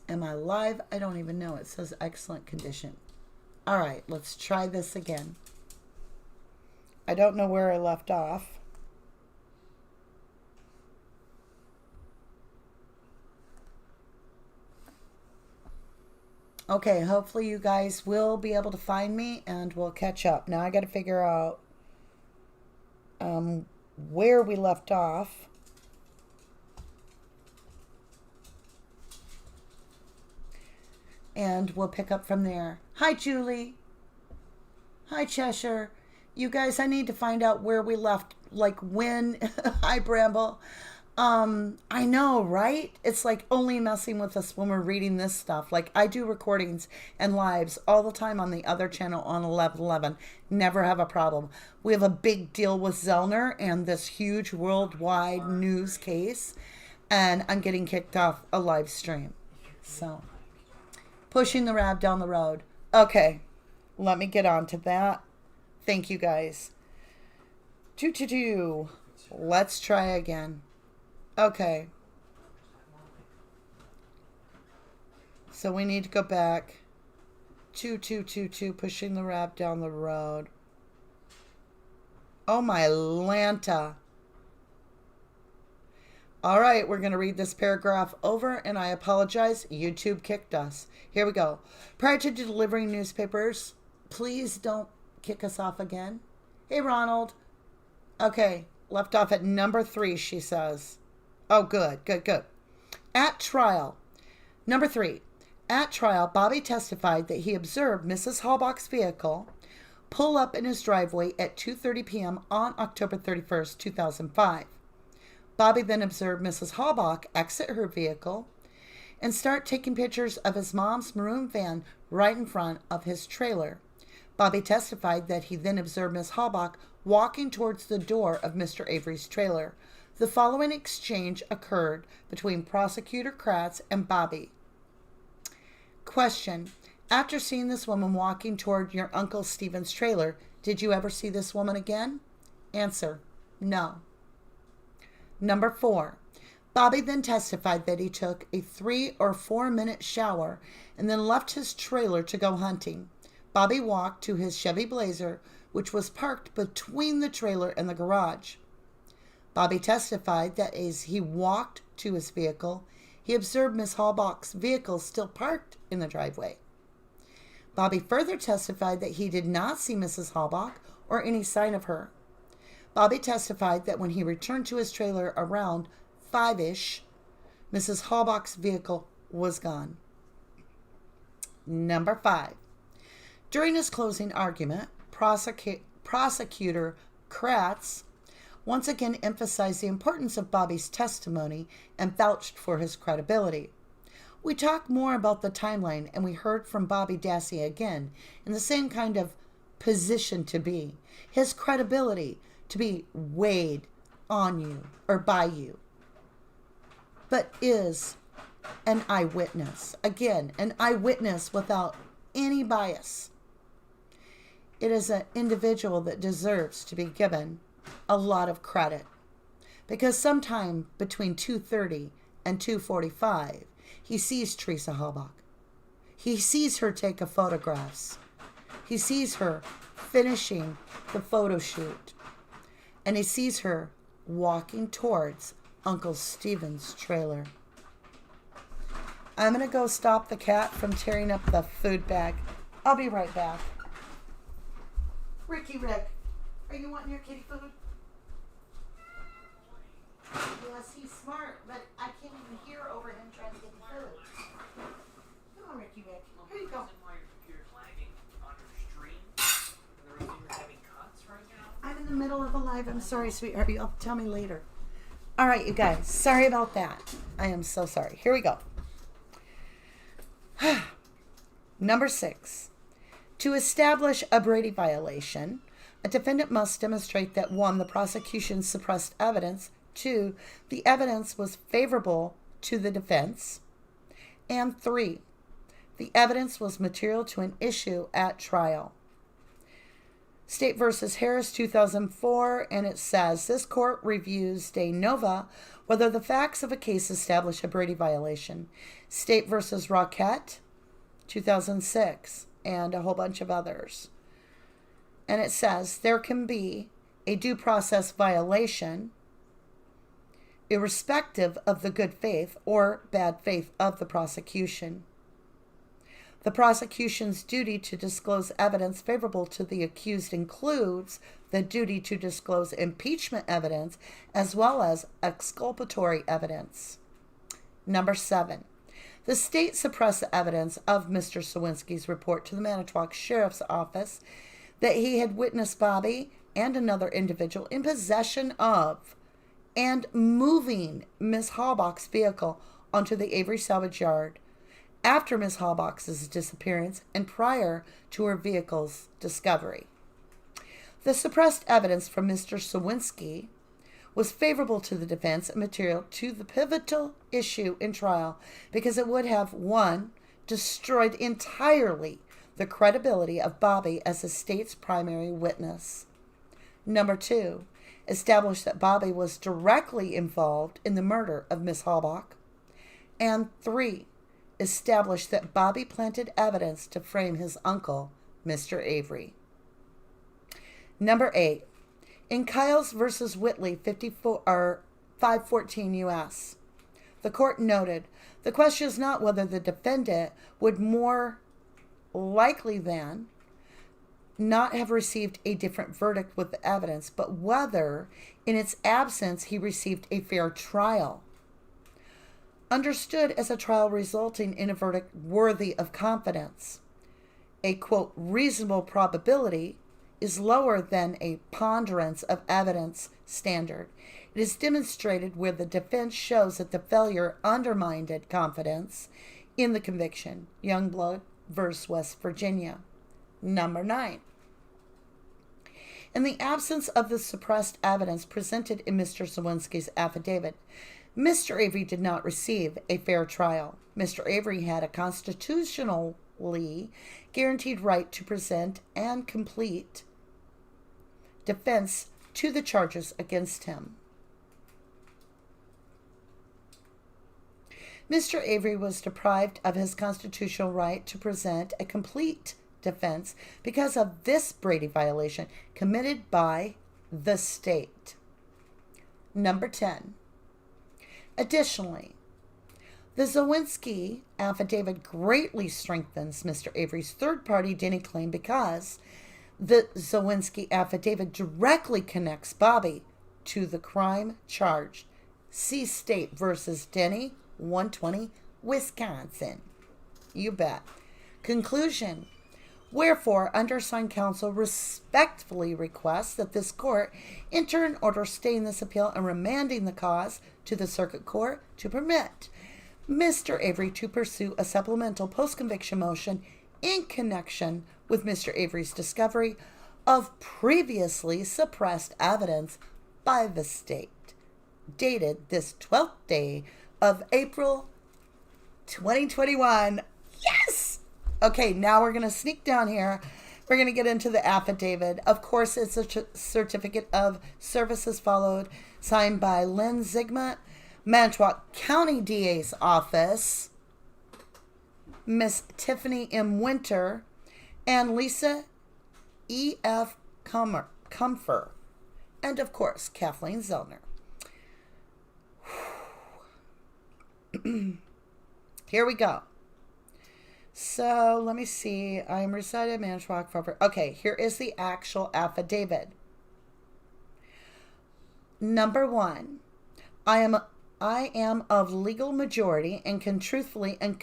Am I live? I don't even know. It says excellent condition. All right, let's try this again. I don't know where I left off. Okay, hopefully you guys will be able to find me and we'll catch up. Now I got to figure out where we left off. And we'll pick up from there. Hi, Julie. Hi, Cheshire. You guys, I need to find out where we left, like when. Hi, Bramble. I know, right? It's like only messing with us when we're reading this stuff. Like I do recordings and lives all the time on the other channel on 1111. Never have a problem. We have a big deal with Zellner and this huge worldwide news case. And I'm getting kicked off a live stream. So, pushing the rab down the road. Okay, let me get on to that. Thank you guys. Let's try again. Okay. So we need to go back. 2222, pushing the rab down the road. Oh my Lanta. All right, we're going to read this paragraph over, and I apologize. YouTube kicked us. Here we go. Prior to delivering newspapers, please don't kick us off again. Hey, Ronald. Okay, left off at number 3, she says. Oh, good. At trial. Number 3. At trial, Bobby testified that he observed Mrs. Halbach's vehicle pull up in his driveway at 2:30 p.m. on October 31st, 2005. Bobby then observed Mrs. Halbach exit her vehicle and start taking pictures of his mom's maroon van right in front of his trailer. Bobby testified that he then observed Ms. Halbach walking towards the door of Mr. Avery's trailer. The following exchange occurred between Prosecutor Kratz and Bobby. Question: after seeing this woman walking toward your Uncle Stephen's trailer, did you ever see this woman again? Answer: no. Number 4. Bobby then testified that he took a 3 or 4 minute shower and then left his trailer to go hunting. Bobby walked to his Chevy Blazer, which was parked between the trailer and the garage. Bobby testified that as he walked to his vehicle, he observed Miss Halbach's vehicle still parked in the driveway. Bobby further testified that he did not see Mrs. Halbach or any sign of her. Bobby testified that when he returned to his trailer around 5-ish, Mrs. Halbach's vehicle was gone. Number 5. During his closing argument, Prosecutor Kratz once again emphasized the importance of Bobby's testimony and vouched for his credibility. We talked more about the timeline, and we heard from Bobby Dassey again in the same kind of position to be. His credibility to be weighed on you or by you, but is an eyewitness. Again, an eyewitness without any bias. It is an individual that deserves to be given a lot of credit, because sometime between 2:30 and 2:45, he sees Teresa Halbach. He sees her take photographs. He sees her finishing the photo shoot. And he sees her walking towards Uncle Stephen's trailer. I'm going to go stop the cat from tearing up the food bag. I'll be right back. Rick, are you wanting your kitty food? Yes, he's smart, but I can't even hear over him trying to get the food. Come on, Rick. Here you go. I'm in the middle of a live. I'm sorry, sweetheart. You'll tell me later. All right, you guys. Sorry about that. I am so sorry. Here we go. Number 6. To establish a Brady violation, a defendant must demonstrate that 1, the prosecution suppressed evidence, 2, the evidence was favorable to the defense, and 3, the evidence was material to an issue at trial. State versus Harris, 2004, and it says, this court reviews de novo whether the facts of a case establish a Brady violation. State versus Roquette, 2006, and a whole bunch of others. And it says there can be a due process violation irrespective of the good faith or bad faith of the prosecution. The prosecution's duty to disclose evidence favorable to the accused includes the duty to disclose impeachment evidence as well as exculpatory evidence. Number 7. The state suppressed the evidence of Mr. Sawinski's report to the Manitowoc Sheriff's Office that he had witnessed Bobby and another individual in possession of and moving Miss Halbach's vehicle onto the Avery salvage yard after Miss Halbach's disappearance and prior to her vehicle's discovery. The suppressed evidence from Mr. Sawinski was favorable to the defense and material to the pivotal issue in trial because it would have, 1, destroyed entirely the credibility of Bobby as the state's primary witness. Number 2, established that Bobby was directly involved in the murder of Miss Halbach. And 3, established that Bobby planted evidence to frame his uncle, Mr. Avery. Number 8, in Kyles versus Whitley, 514 U.S., the court noted, the question is not whether the defendant would more likely than not have received a different verdict with the evidence, but whether, in its absence, he received a fair trial. Understood as a trial resulting in a verdict worthy of confidence. A, quote, reasonable probability is lower than a ponderance of evidence standard. It is demonstrated where the defense shows that the failure undermined confidence in the conviction. Youngblood versus West Virginia. Number 9. In the absence of the suppressed evidence presented in Mr. Sawinski's affidavit, Mr. Avery did not receive a fair trial. Mr. Avery had a constitutionally guaranteed right to present and complete defense to the charges against him. Mr. Avery was deprived of his constitutional right to present a complete defense because of this Brady violation committed by the state. Number 10. Additionally, the Sawinski affidavit greatly strengthens Mr. Avery's third-party Denny claim because the Sawinski affidavit directly connects Bobby to the crime charged. See State versus Denny, 120, Wisconsin. You bet. Conclusion. Wherefore, undersigned counsel respectfully requests that this court enter an order staying this appeal and remanding the cause to the circuit court to permit Mr. Avery to pursue a supplemental post-conviction motion in connection with Mr. Avery's discovery of previously suppressed evidence by the state, dated this 12th day of April 2021. Yes! Okay, now we're going to sneak down here. We're going to get into the affidavit. Of course, it's a certificate of services followed, signed by Lynn Zigmund, Manitowoc County DA's office, Miss Tiffany M. Winter, and Lisa E.F. Comfer, and of course, Kathleen Zellner. Here we go. So let me see. I am residing in Manitowoc. Okay, here is the actual affidavit. Number 1, I am of legal majority and can truthfully and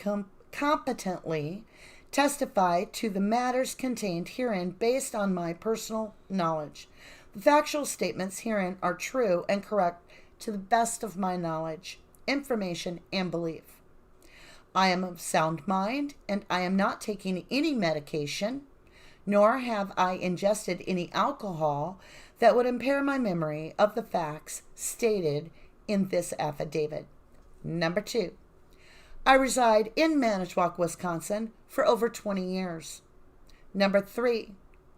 competently testify to the matters contained herein based on my personal knowledge. The factual statements herein are true and correct to the best of my knowledge, information, and belief. I am of sound mind, and I am not taking any medication, nor have I ingested any alcohol that would impair my memory of the facts stated in this affidavit. Number 2, I reside in Manitowoc, Wisconsin for over 20 years. Number 3,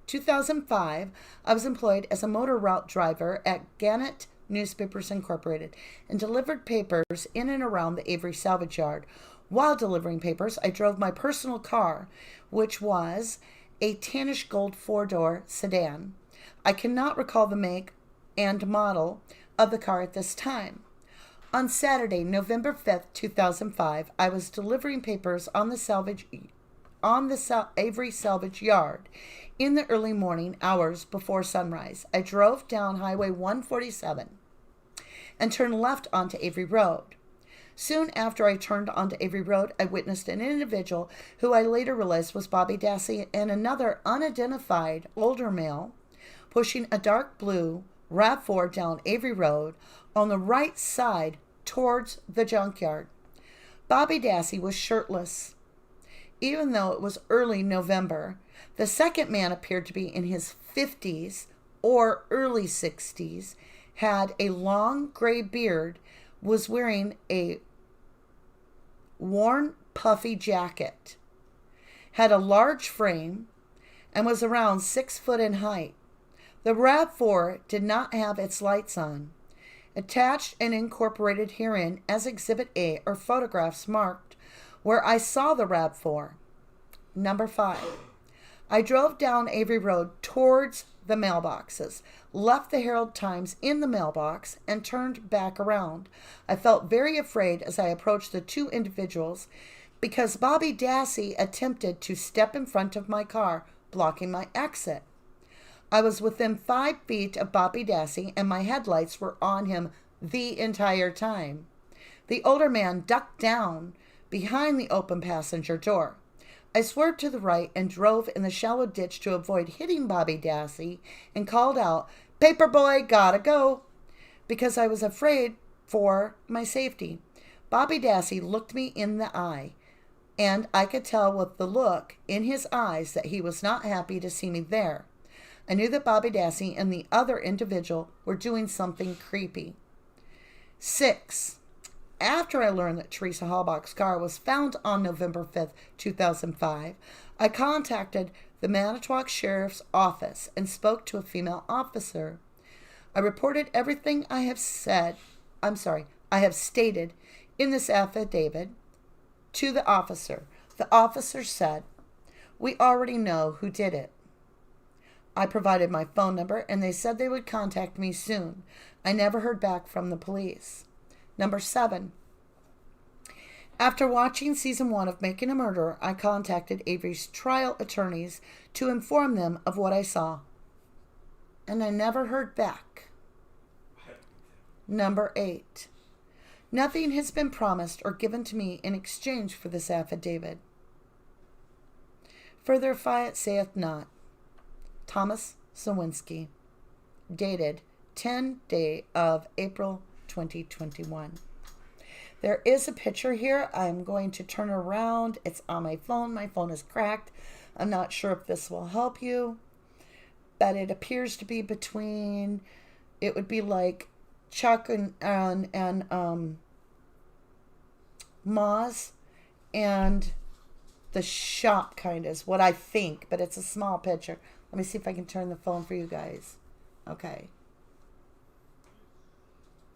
2005, I was employed as a motor route driver at Gannett Newspapers Incorporated and delivered papers in and around the Avery salvage yard. While delivering papers, I drove my personal car, which was a tannish gold four-door sedan. I cannot recall the make and model of the car at this time. On Saturday, November 5th, 2005, I was delivering papers on the Avery salvage yard in the early morning hours before sunrise. I drove down Highway 147 and turned left onto Avery Road. Soon after I turned onto Avery Road, I witnessed an individual who I later realized was Bobby Dassey and another unidentified older male pushing a dark blue RAV4 down Avery Road on the right side towards the junkyard. Bobby Dassey was shirtless. Even though it was early November, the second man appeared to be in his 50s or early 60s, had a long gray beard, was wearing a worn puffy jacket, had a large frame, and was around 6 foot in height. The RAV4 did not have its lights on. Attached and incorporated herein as Exhibit A are photographs marked where I saw the RAV4. Number 5. I drove down Avery Road towards the mailboxes, left the Herald Times in the mailbox, and turned back around. I felt very afraid as I approached the two individuals because Bobby Dassey attempted to step in front of my car, blocking my exit. I was within 5 feet of Bobby Dassey, and my headlights were on him the entire time. The older man ducked down behind the open passenger door. I swerved to the right and drove in the shallow ditch to avoid hitting Bobby Dassey and called out, "Paperboy, gotta go," because I was afraid for my safety. Bobby Dassey looked me in the eye, and I could tell with the look in his eyes that he was not happy to see me there. I knew that Bobby Dassey and the other individual were doing something creepy. 6. After I learned that Teresa Halbach's car was found on November 5th, 2005, I contacted the Manitowoc Sheriff's Office and spoke to a female officer. I reported everything I have stated in this affidavit to the officer. The officer said, "We already know who did it." I provided my phone number, and they said they would contact me soon. I never heard back from the police. Number 7. After watching season 1 of Making a Murderer, I contacted Avery's trial attorneys to inform them of what I saw, and I never heard back. Number 8. Nothing has been promised or given to me in exchange for this affidavit. Further fiat saith not. Thomas Sawinski. Dated 10 day of April 2021. There is a picture here. I'm going to turn around. It's on my phone. My phone is cracked. I'm not sure if this will help you, but it appears to be between, it would be like Chuck and Moz and the shop kind of is what I think, but it's a small picture. Let me see if I can turn the phone for you guys. Okay.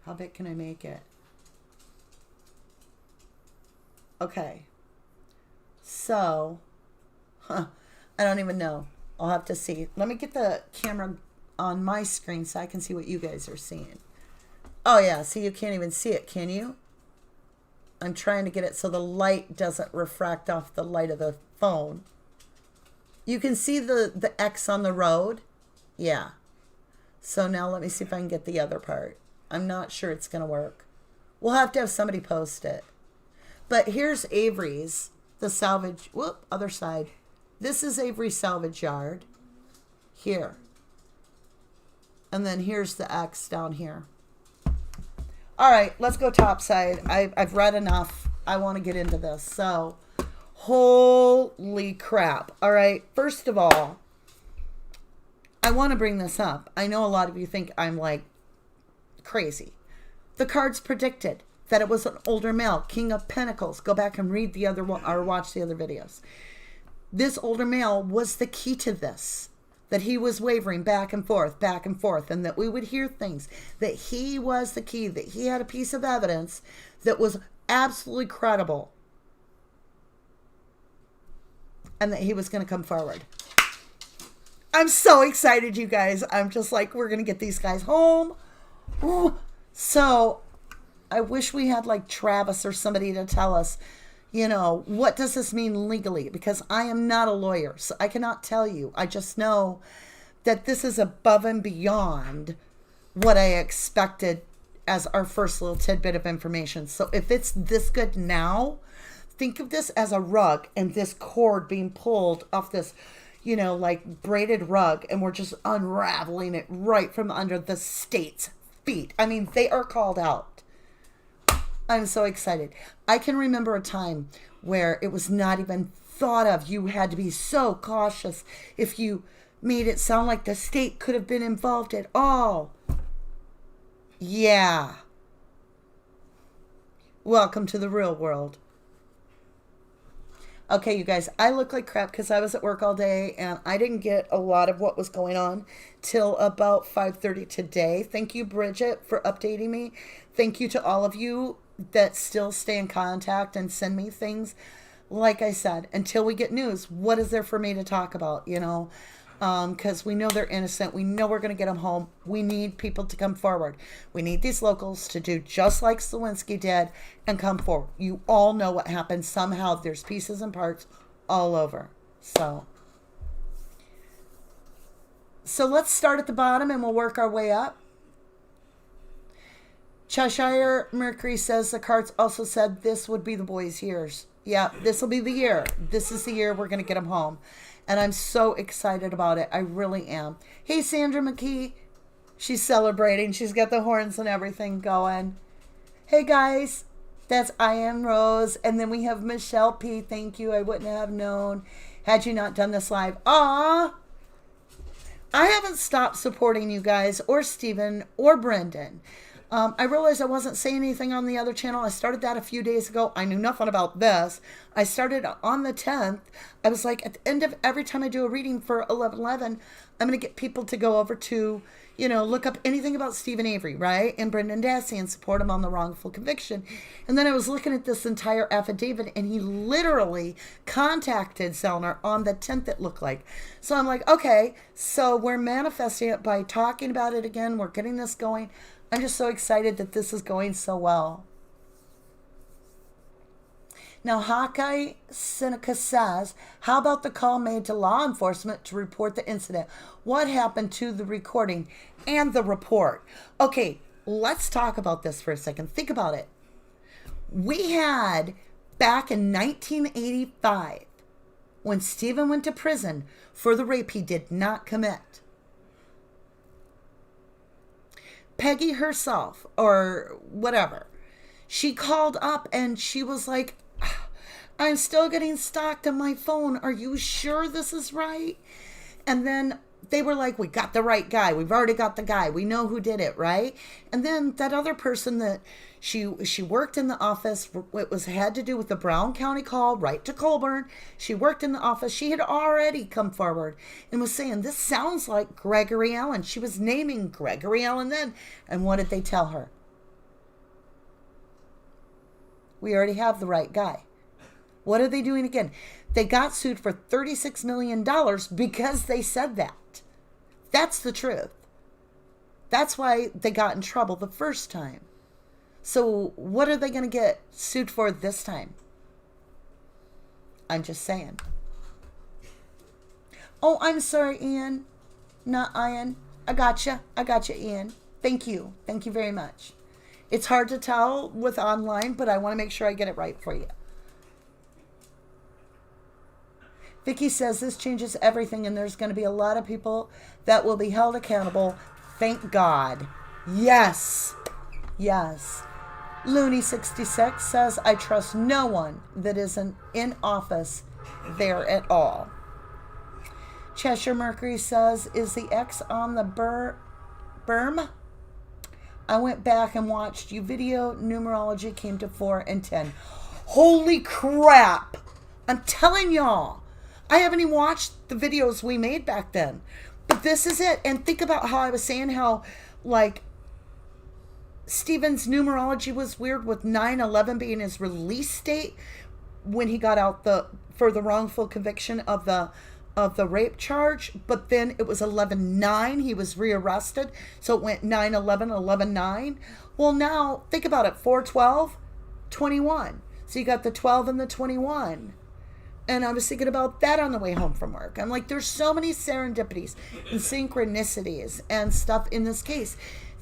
How big can I make it? Okay. So, I don't even know. I'll have to see. Let me get the camera on my screen so I can see what you guys are seeing. Oh, yeah. See, you can't even see it, can you? I'm trying to get it so the light doesn't refract off the light of the phone. You can see the X on the road? Yeah. So now let me see if I can get the other part. I'm not sure it's going to work. We'll have to have somebody post it. But here's Avery's, the salvage, other side. This is Avery's salvage yard. Here. And then here's the X down here. All right, let's go topside. I've read enough. I want to get into this. So, holy crap. All right, first of all, I want to bring this up. I know a lot of you think I'm like crazy. The cards predicted that it was an older male, King of Pentacles. Go back and read the other one or watch the other videos. This older male was the key to this. that he was wavering back and forth, and that we would hear things, that he was the key, that he had a piece of evidence that was absolutely credible, and that he was going to come forward. I'm so excited, you guys. I'm just like, we're going to get these guys home. Ooh. So I wish we had like Travis or somebody to tell us, you know, what does this mean legally? Because I am not a lawyer, so I cannot tell you. I just know that this is above and beyond what I expected as our first little tidbit of information. So if it's this good now, think of this as a rug and this cord being pulled off this, you know, like braided rug, and we're just unraveling it right from under the state's feet. I mean, they are called out. I'm so excited. I can remember a time where it was not even thought of. You had to be so cautious if you made it sound like the state could have been involved at all. Yeah. Welcome to the real world. Okay, you guys, I look like crap because I was at work all day and I didn't get a lot of what was going on till about 5:30 today. Thank you, Bridget, for updating me. Thank you to all of you that still stay in contact and send me things. Like I said, until we get news, what is there for me to talk about, you know? Because we know they're innocent. We know we're going to get them home. We need people to come forward. We need these locals to do just like Slawinski did and come forward. You all know what happened. Somehow there's pieces and parts all over. So let's start at the bottom and we'll work our way up. Cheshire Mercury says the cards also said this would be the boys' years. Yeah, this will be the year. This is the year we're going to get them home. And I'm so excited about it. I really am. Hey, Sandra McKee. She's celebrating. She's got the horns and everything going. Hey, guys. That's I Am Rose. And then we have Michelle P. Thank you. I wouldn't have known had you not done this live. Aw. I haven't stopped supporting you guys or Stephen or Brendan. I realized I wasn't saying anything on the other channel. I started that a few days ago. I knew nothing about this. I started on the 10th. I was like, at the end of every time I do a reading for 11/11, I'm going to get people to go over to, you know, look up anything about Stephen Avery, right? And Brendan Dassey and support him on the wrongful conviction. And then I was looking at this entire affidavit and he literally contacted Zellner on the 10th, it looked like. So I'm like, okay, so we're manifesting it by talking about it again. We're getting this going. I'm just so excited that this is going so well. Now, Hawkeye Seneca says, how about the call made to law enforcement to report the incident? What happened to the recording and the report? Okay, let's talk about this for a second. Think about it. We had, back in 1985, when Stephen went to prison for the rape he did not commit, Peggy herself, or whatever, she called up and she was like, I'm still getting stalked on my phone. Are you sure this is right? And then they were like, we got the right guy. We've already got the guy. We know who did it, right? And then that other person that she worked in the office, it had to do with the Brown County call right to Colburn. She worked in the office. She had already come forward and was saying, this sounds like Gregory Allen. She was naming Gregory Allen then. And what did they tell her? We already have the right guy. What are they doing again? They got sued for $36 million because they said that. That's the truth. That's why they got in trouble the first time. So what are they going to get sued for this time? I'm just saying. Oh, I'm sorry, Ian. Not Ian. I gotcha, Ian. Thank you. Thank you very much. It's hard to tell with online, but I want to make sure I get it right for you. Vicky says this changes everything and there's going to be a lot of people that will be held accountable. Thank God. Yes. Yes. Looney66 says, I trust no one that isn't in office there at all. Cheshire Mercury says, is the X on the berm? I went back and watched you video. Numerology came to 4 and 10. Holy crap. I'm telling y'all. I haven't even watched the videos we made back then. But this is it. And think about how I was saying how, like, Stephen's numerology was weird with 9/11 being his release date when he got out for the wrongful conviction of the rape charge, but then it was 11/9 he was rearrested, so it went 9/11 11/9. Well, now think about it, 4/12 21. So you got the 12 and the 21. And I was thinking about that on the way home from work. I'm like, there's so many serendipities and synchronicities and stuff in this case.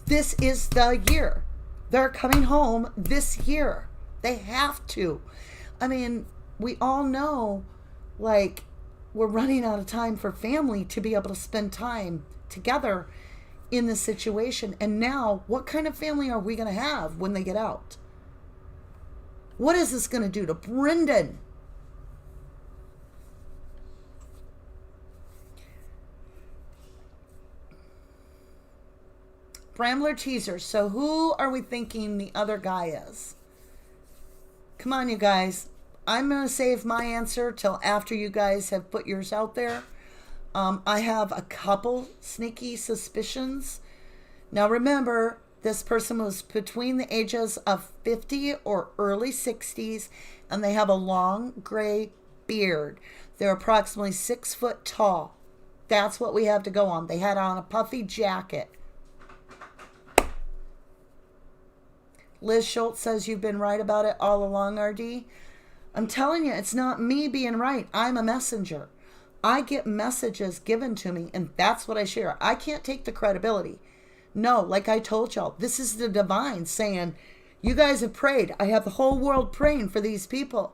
This is the year. They're coming home this year. They have to. I mean, we all know, like, we're running out of time for family to be able to spend time together in this situation. And now, what kind of family are we going to have when they get out? What is this going to do to Brendan? Brambler teaser. So who are we thinking the other guy is? Come on, you guys. I'm going to save my answer till after you guys have put yours out there. I have a couple sneaky suspicions. Now remember, this person was between the ages of 50 or early 60s, and they have a long gray beard. They're approximately 6 foot tall. That's what we have to go on. They had on a puffy jacket. Liz Schultz says you've been right about it all along, RD. I'm telling you, it's not me being right. I'm a messenger. I get messages given to me, and that's what I share. I can't take the credibility. No, like I told y'all, this is the divine saying, you guys have prayed. I have the whole world praying for these people.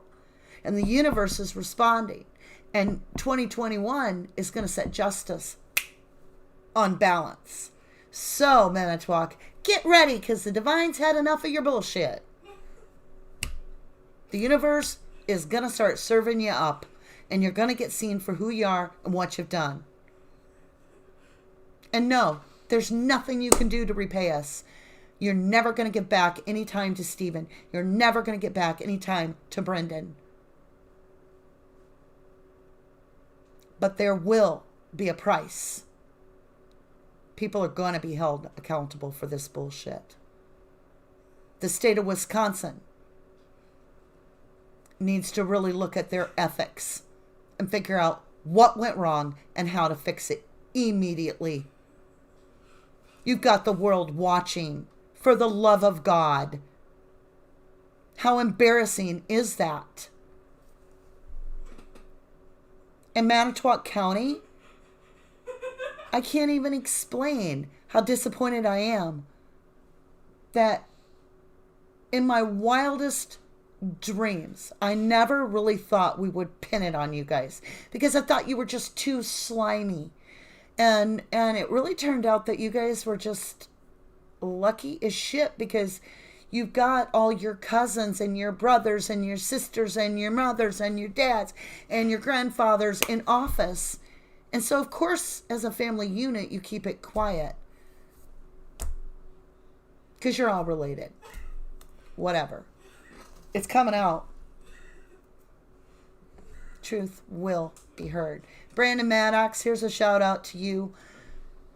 And the universe is responding. And 2021 is going to set justice on balance. So, Manitowoc, get ready, because the divine's had enough of your bullshit. The universe is going to start serving you up, and you're going to get seen for who you are and what you've done. And no, there's nothing you can do to repay us. You're never going to give back any time to Stephen. You're never going to get back any time to Brendan. But there will be a price. People are going to be held accountable for this bullshit. The state of Wisconsin needs to really look at their ethics and figure out what went wrong and how to fix it immediately. You've got the world watching. For the love of God. How embarrassing is that? In Manitowoc County, I can't even explain how disappointed I am that in my wildest dreams, I never really thought we would pin it on you guys, because I thought you were just too slimy. And it really turned out that you guys were just lucky as shit, because you've got all your cousins and your brothers and your sisters and your mothers and your dads and your grandfathers in office. And so, of course, as a family unit, you keep it quiet. Because you're all related. Whatever. It's coming out. Truth will be heard. Brandon Maddox, here's a shout out to you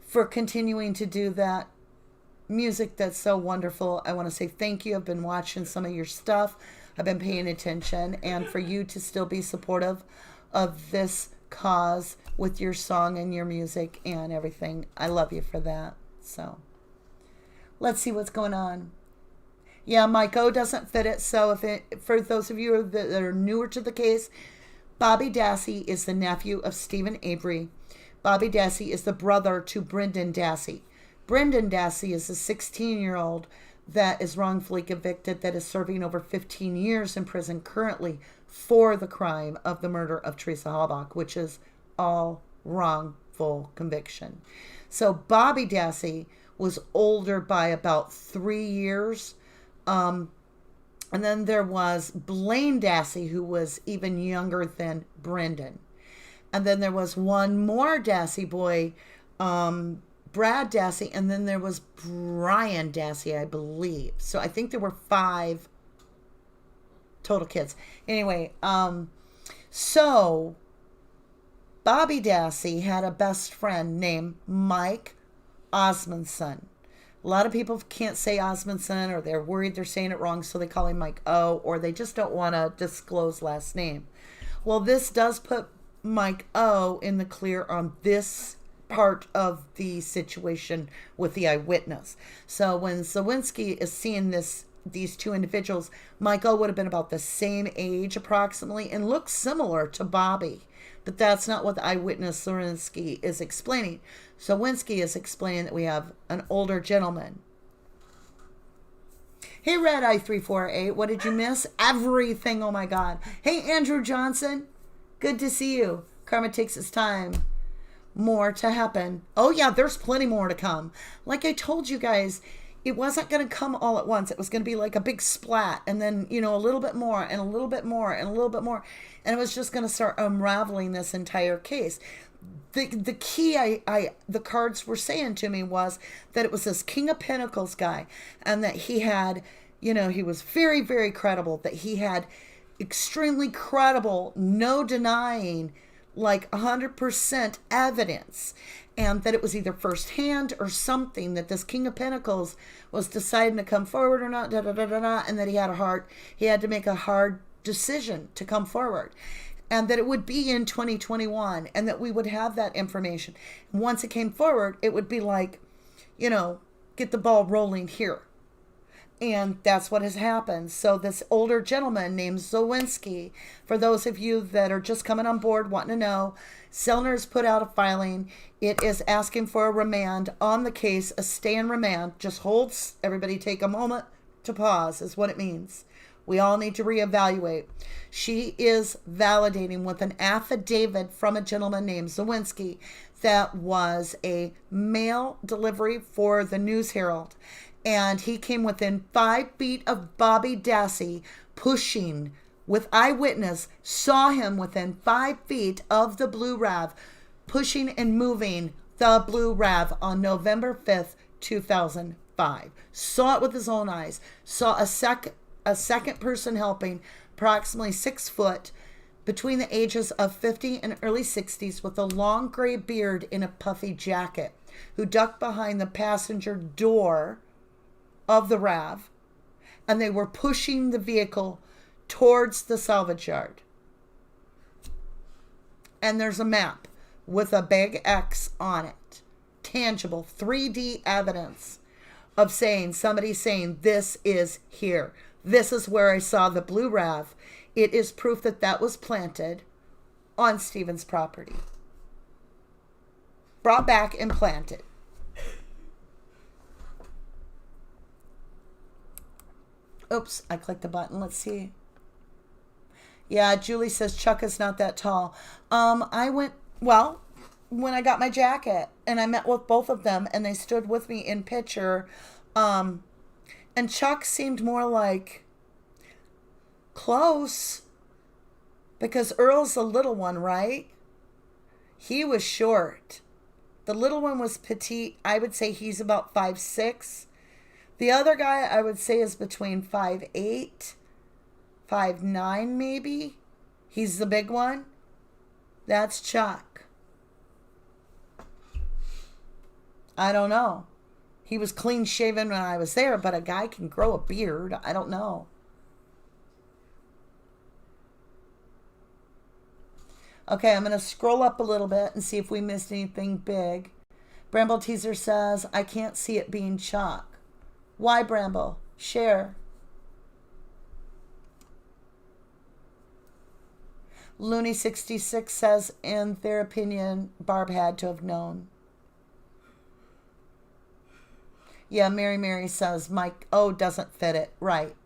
for continuing to do that music that's so wonderful. I want to say thank you. I've been watching some of your stuff. I've been paying attention. And for you to still be supportive of this cause with your song and your music and everything, I love you for that. So let's see what's going on. Yeah, Mike O doesn't fit it. So for those of you that are newer to the case, Bobby Dassey is the nephew of Stephen Avery. Bobby Dassey is the brother to Brendan Dassey. Brendan Dassey is a 16-year-old that is wrongfully convicted, that is serving over 15 years in prison currently for the crime of the murder of Teresa Halbach, which is all wrongful conviction. So Bobby Dassey was older by about 3 years. And then there was Blaine Dassey, who was even younger than Brendan. And then there was one more Dassey boy, Brad Dassey, and then there was Brian Dassey, I believe. So I think there were 5 total kids. Anyway, so Bobby Dassey had a best friend named Mike Osmondson. A lot of people can't say Osmondson, or they're worried they're saying it wrong, so they call him Mike O, or they just don't want to disclose last name. Well, this does put Mike O in the clear on this part of the situation with the eyewitness. So when Zawinski is seeing these two individuals, Mike O would have been about the same age approximately and looks similar to Bobby. But that's not what the eyewitness Zawinski is explaining. Zawinski is explaining that we have an older gentleman. Hey, Red Eye 348, what did you miss? Everything, oh my God. Hey, Andrew Johnson, good to see you. Karma takes its time. More to happen. Oh yeah, there's plenty more to come. Like I told you guys, it wasn't going to come all at once. It was going to be like a big splat, and then, a little bit more and a little bit more and a little bit more. And it was just going to start unraveling this entire case. The key the cards were saying to me was that it was this King of Pentacles guy, and that he had, he was very, very credible, that he had extremely credible, no denying, like 100% evidence, and that it was either firsthand or something, that this King of Pentacles was deciding to come forward or not, and that he had to make a hard decision to come forward, and that it would be in 2021, and that we would have that information. And once it came forward, it would be like, get the ball rolling here. And that's what has happened. So this older gentleman named Zawinski, for those of you that are just coming on board wanting to know, Zellner has put out a filing. It is asking for a remand on the case, a stay in remand. Just holds. Everybody take a moment to pause is what it means. We all need to reevaluate. She is validating with an affidavit from a gentleman named Zawinski that was a mail delivery for the News Herald. And he came within 5 feet of Bobby Dassey, pushing with eyewitness, saw him within 5 feet of the blue RAV, pushing and moving the blue RAV on November 5th, 2005. Saw it with his own eyes. Saw a second person helping, approximately 6 foot, between the ages of 50 and early 60s, with a long gray beard in a puffy jacket, who ducked behind the passenger door of the RAV, and they were pushing the vehicle towards the salvage yard. And there's a map with a big X on it. Tangible 3D evidence of somebody saying, this is here. This is where I saw the blue RAV. It is proof that that was planted on Stephen's property. Brought back and planted. Oops, I clicked the button. Let's see. Yeah, Julie says Chuck is not that tall. When I got my jacket and I met with both of them and they stood with me in picture, and Chuck seemed more like close, because Earl's the little one, right? He was short. The little one was petite. I would say he's about 5'6". The other guy, I would say, is between 5'8", 5'9", maybe. He's the big one. That's Chuck. I don't know. He was clean shaven when I was there, but a guy can grow a beard. I don't know. Okay, I'm going to scroll up a little bit and see if we missed anything big. Bramble Teaser says, I can't see it being Chuck. Why, Bramble? Share. Looney66 says, in their opinion, Barb had to have known. Yeah, Mary says, Mike doesn't fit it. Right.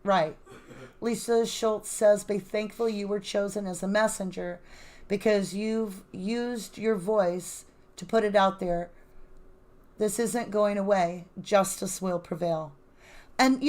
Lisa Schultz says, be thankful you were chosen as a messenger, because you've used your voice to put it out there. This isn't going away. Justice will prevail. And,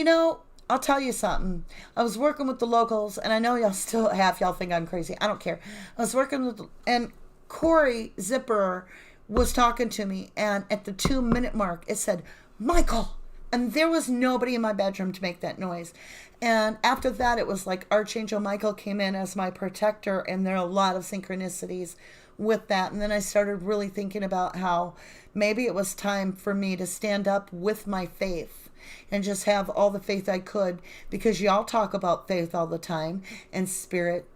I'll tell you something. I was working with the locals, and I know y'all think I'm crazy. I don't care. I was working with, and Corey Zipper was talking to me, and at the 2-minute mark, it said, Michael, And there was nobody in my bedroom to make that noise. And after that, it was like Archangel Michael came in as my protector, and there are a lot of synchronicities with that. And then I started really thinking about how maybe it was time for me to stand up with my faith and just have all the faith I could, because y'all talk about faith all the time and spirit,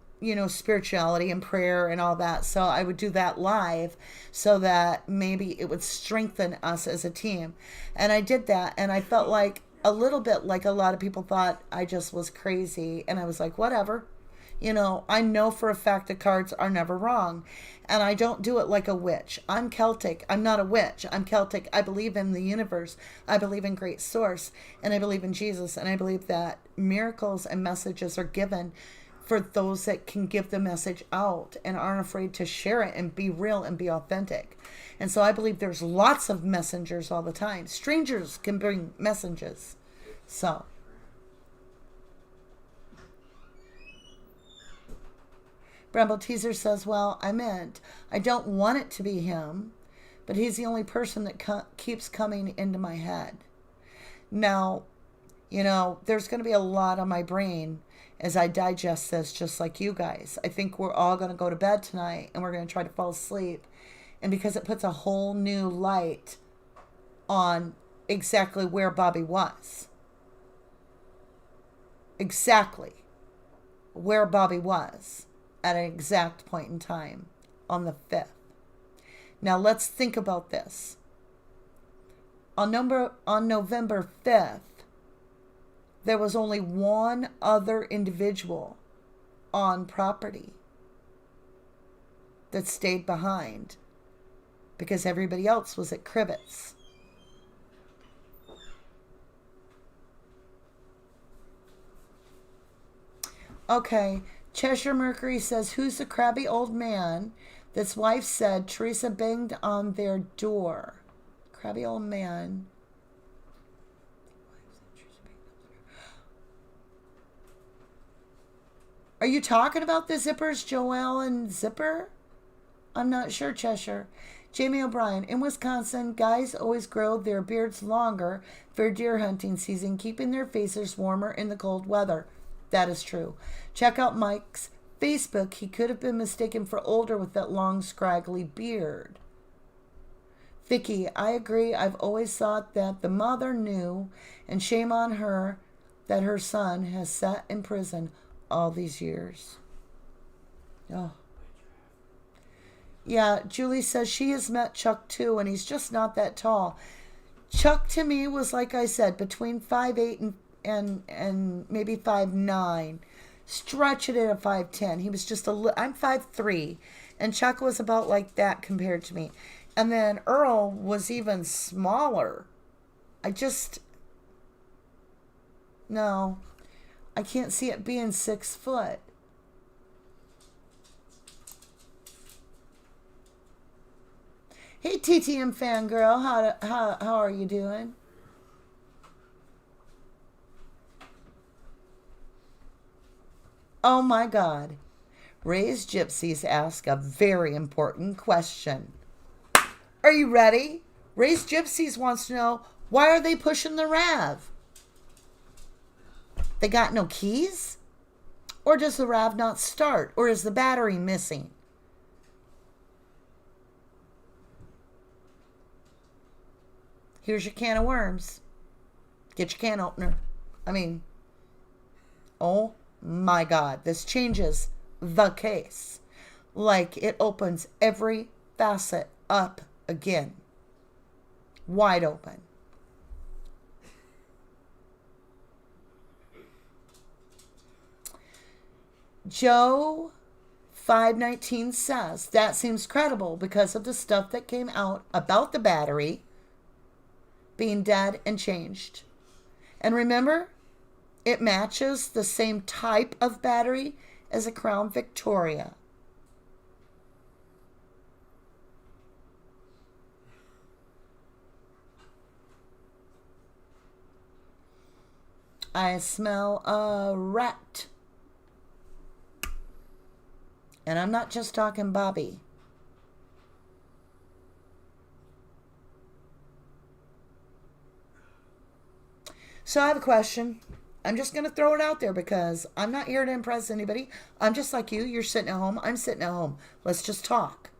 spirituality and prayer and all that. So I would do that live so that maybe it would strengthen us as a team. And I did that, and I felt like a little bit like a lot of people thought I just was crazy. And I was like, whatever. I know for a fact the cards are never wrong. And I don't do it like a witch. I'm Celtic. I'm not a witch. I'm Celtic. I believe in the universe. I believe in great source. And I believe in Jesus. And I believe that miracles and messages are given for those that can give the message out and aren't afraid to share it and be real and be authentic. And so I believe there's lots of messengers all the time. Strangers can bring messages. So Bramble Teaser says, well, I don't want it to be him, but he's the only person that keeps coming into my head. Now, there's going to be a lot on my brain as I digest this, just like you guys. I think we're all going to go to bed tonight, and we're going to try to fall asleep. And because it puts a whole new light on exactly where Bobby was. Exactly where Bobby was at an exact point in time on the 5th. Now let's think about this. On November 5th, there was only one other individual on property that stayed behind because everybody else was at Cribbets. Okay, Cheshire Mercury says, who's the crabby old man that's wife said Teresa banged on their door? Crabby old man. Are you talking about the Zippers, Joelle and Zipper? I'm not sure, Cheshire. Jamie O'Brien, in Wisconsin, guys always grow their beards longer for deer hunting season, keeping their faces warmer in the cold weather. That is true. Check out Mike's Facebook. He could have been mistaken for older with that long, scraggly beard. Vicky, I agree. I've always thought that the mother knew, and shame on her that her son has sat in prison all these years. Oh. Yeah, Julie says she has met Chuck too, and he's just not that tall. Chuck to me was, like I said, between 5'8" and maybe 5'9". Stretch it at 5'10". He was just I'm 5'3", and Chuck was about like that compared to me. And then Earl was even smaller. No, I can't see it being 6 foot. Hey, TTM fangirl, how are you doing? Oh my God. Raised Gypsies ask a very important question. Are you ready? Raised Gypsies wants to know, why are they pushing the RAV? They got no keys? Or does the RAV not start? Or is the battery missing? Here's your can of worms. Get your can opener. Oh my God. This changes the case. Like it opens every facet up again. Wide open. Joe 519 says, that seems credible because of the stuff that came out about the battery being dead and changed. And remember, it matches the same type of battery as a Crown Victoria. I smell a rat. And I'm not just talking Bobby. So I have a question. I'm just going to throw it out there because I'm not here to impress anybody. I'm just like you. You're sitting at home. I'm sitting at home. Let's just talk.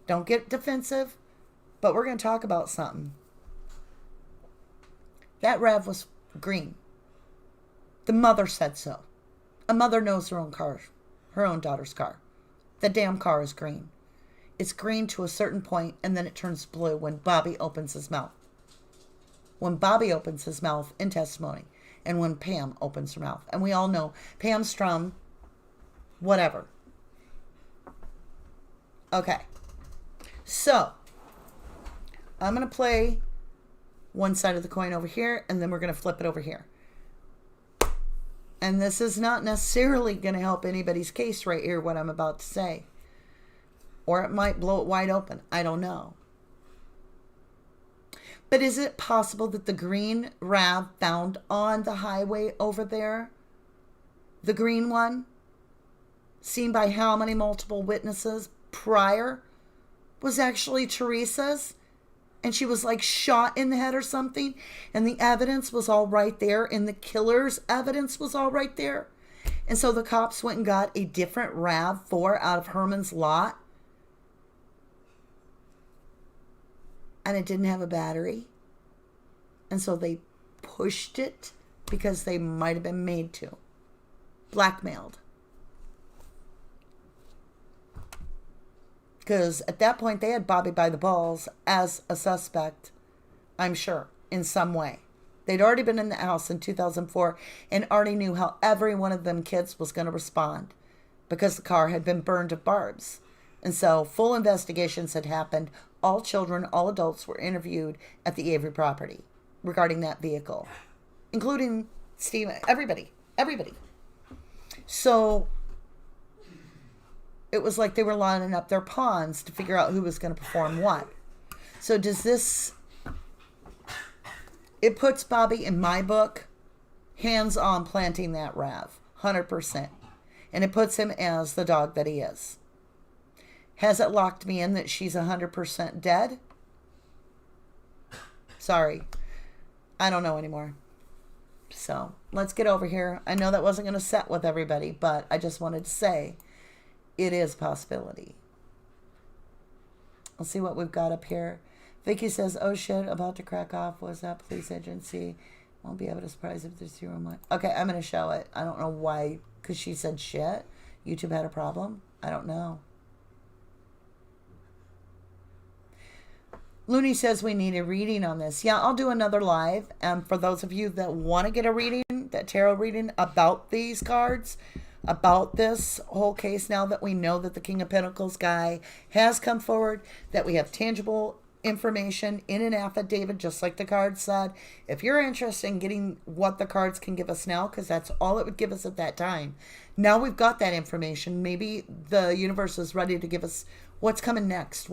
Don't get defensive, but we're going to talk about something. That Rev was green. The mother said so. A mother knows her own car, her own daughter's car. The damn car is green. It's green to a certain point, and then it turns blue when Bobby opens his mouth. When Bobby opens his mouth in testimony, and when Pam opens her mouth. And we all know Pam Strum, whatever. Okay. So, I'm going to play one side of the coin over here, and then we're going to flip it over here. And this is not necessarily going to help anybody's case right here, what I'm about to say. Or it might blow it wide open. I don't know. But is it possible that the green RAV found on the highway over there, the green one, seen by how many multiple witnesses prior, was actually Teresa's? And she was like shot in the head or something. And the evidence was all right there. And the killer's evidence was all right there. And so the cops went and got a different RAV4 out of Herman's lot. And it didn't have a battery. And so they pushed it because they might have been made to. Blackmailed. Because at that point, they had Bobby by the balls as a suspect, I'm sure, in some way. They'd already been in the house in 2004 and already knew how every one of them kids was going to respond because the car had been burned of barbs. And so full investigations had happened. All children, all adults were interviewed at the Avery property regarding that vehicle, including Steve, everybody. So it was like they were lining up their pawns to figure out who was going to perform what. So does this... It puts Bobby, in my book, hands on planting that RAV. 100%. And it puts him as the dog that he is. Has it locked me in that she's 100% dead? Sorry. I don't know anymore. So let's get over here. I know that wasn't going to set with everybody, but I just wanted to say... It is a possibility. Let's see what we've got up here. Vicky says, oh shit, about to crack off. Was that police agency? Won't be able to surprise if there's 0 money. Okay, I'm going to show it. I don't know why. Because she said shit. YouTube had a problem. I don't know. Looney says we need a reading on this. Yeah, I'll do another live. And for those of you that want to get a reading, that tarot reading about these cards, about this whole case, now that we know that the King of Pentacles guy has come forward, that we have tangible information in an affidavit, just like the card said. If you're interested in getting what the cards can give us now, because that's all it would give us at that time. Now we've got that information. Maybe the universe is ready to give us what's coming next.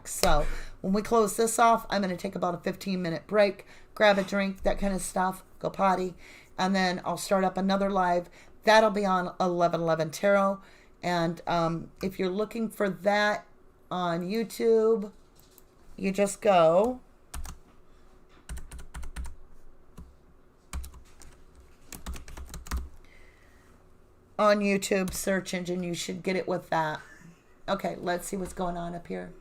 So when we close this off, I'm going to take about a 15-minute break, grab a drink, that kind of stuff, go potty, and then I'll start up another live. That'll be on 1111 Tarot. And if you're looking for that on YouTube, you just go on YouTube search engine. You should get it with that. Okay, let's see what's going on up here.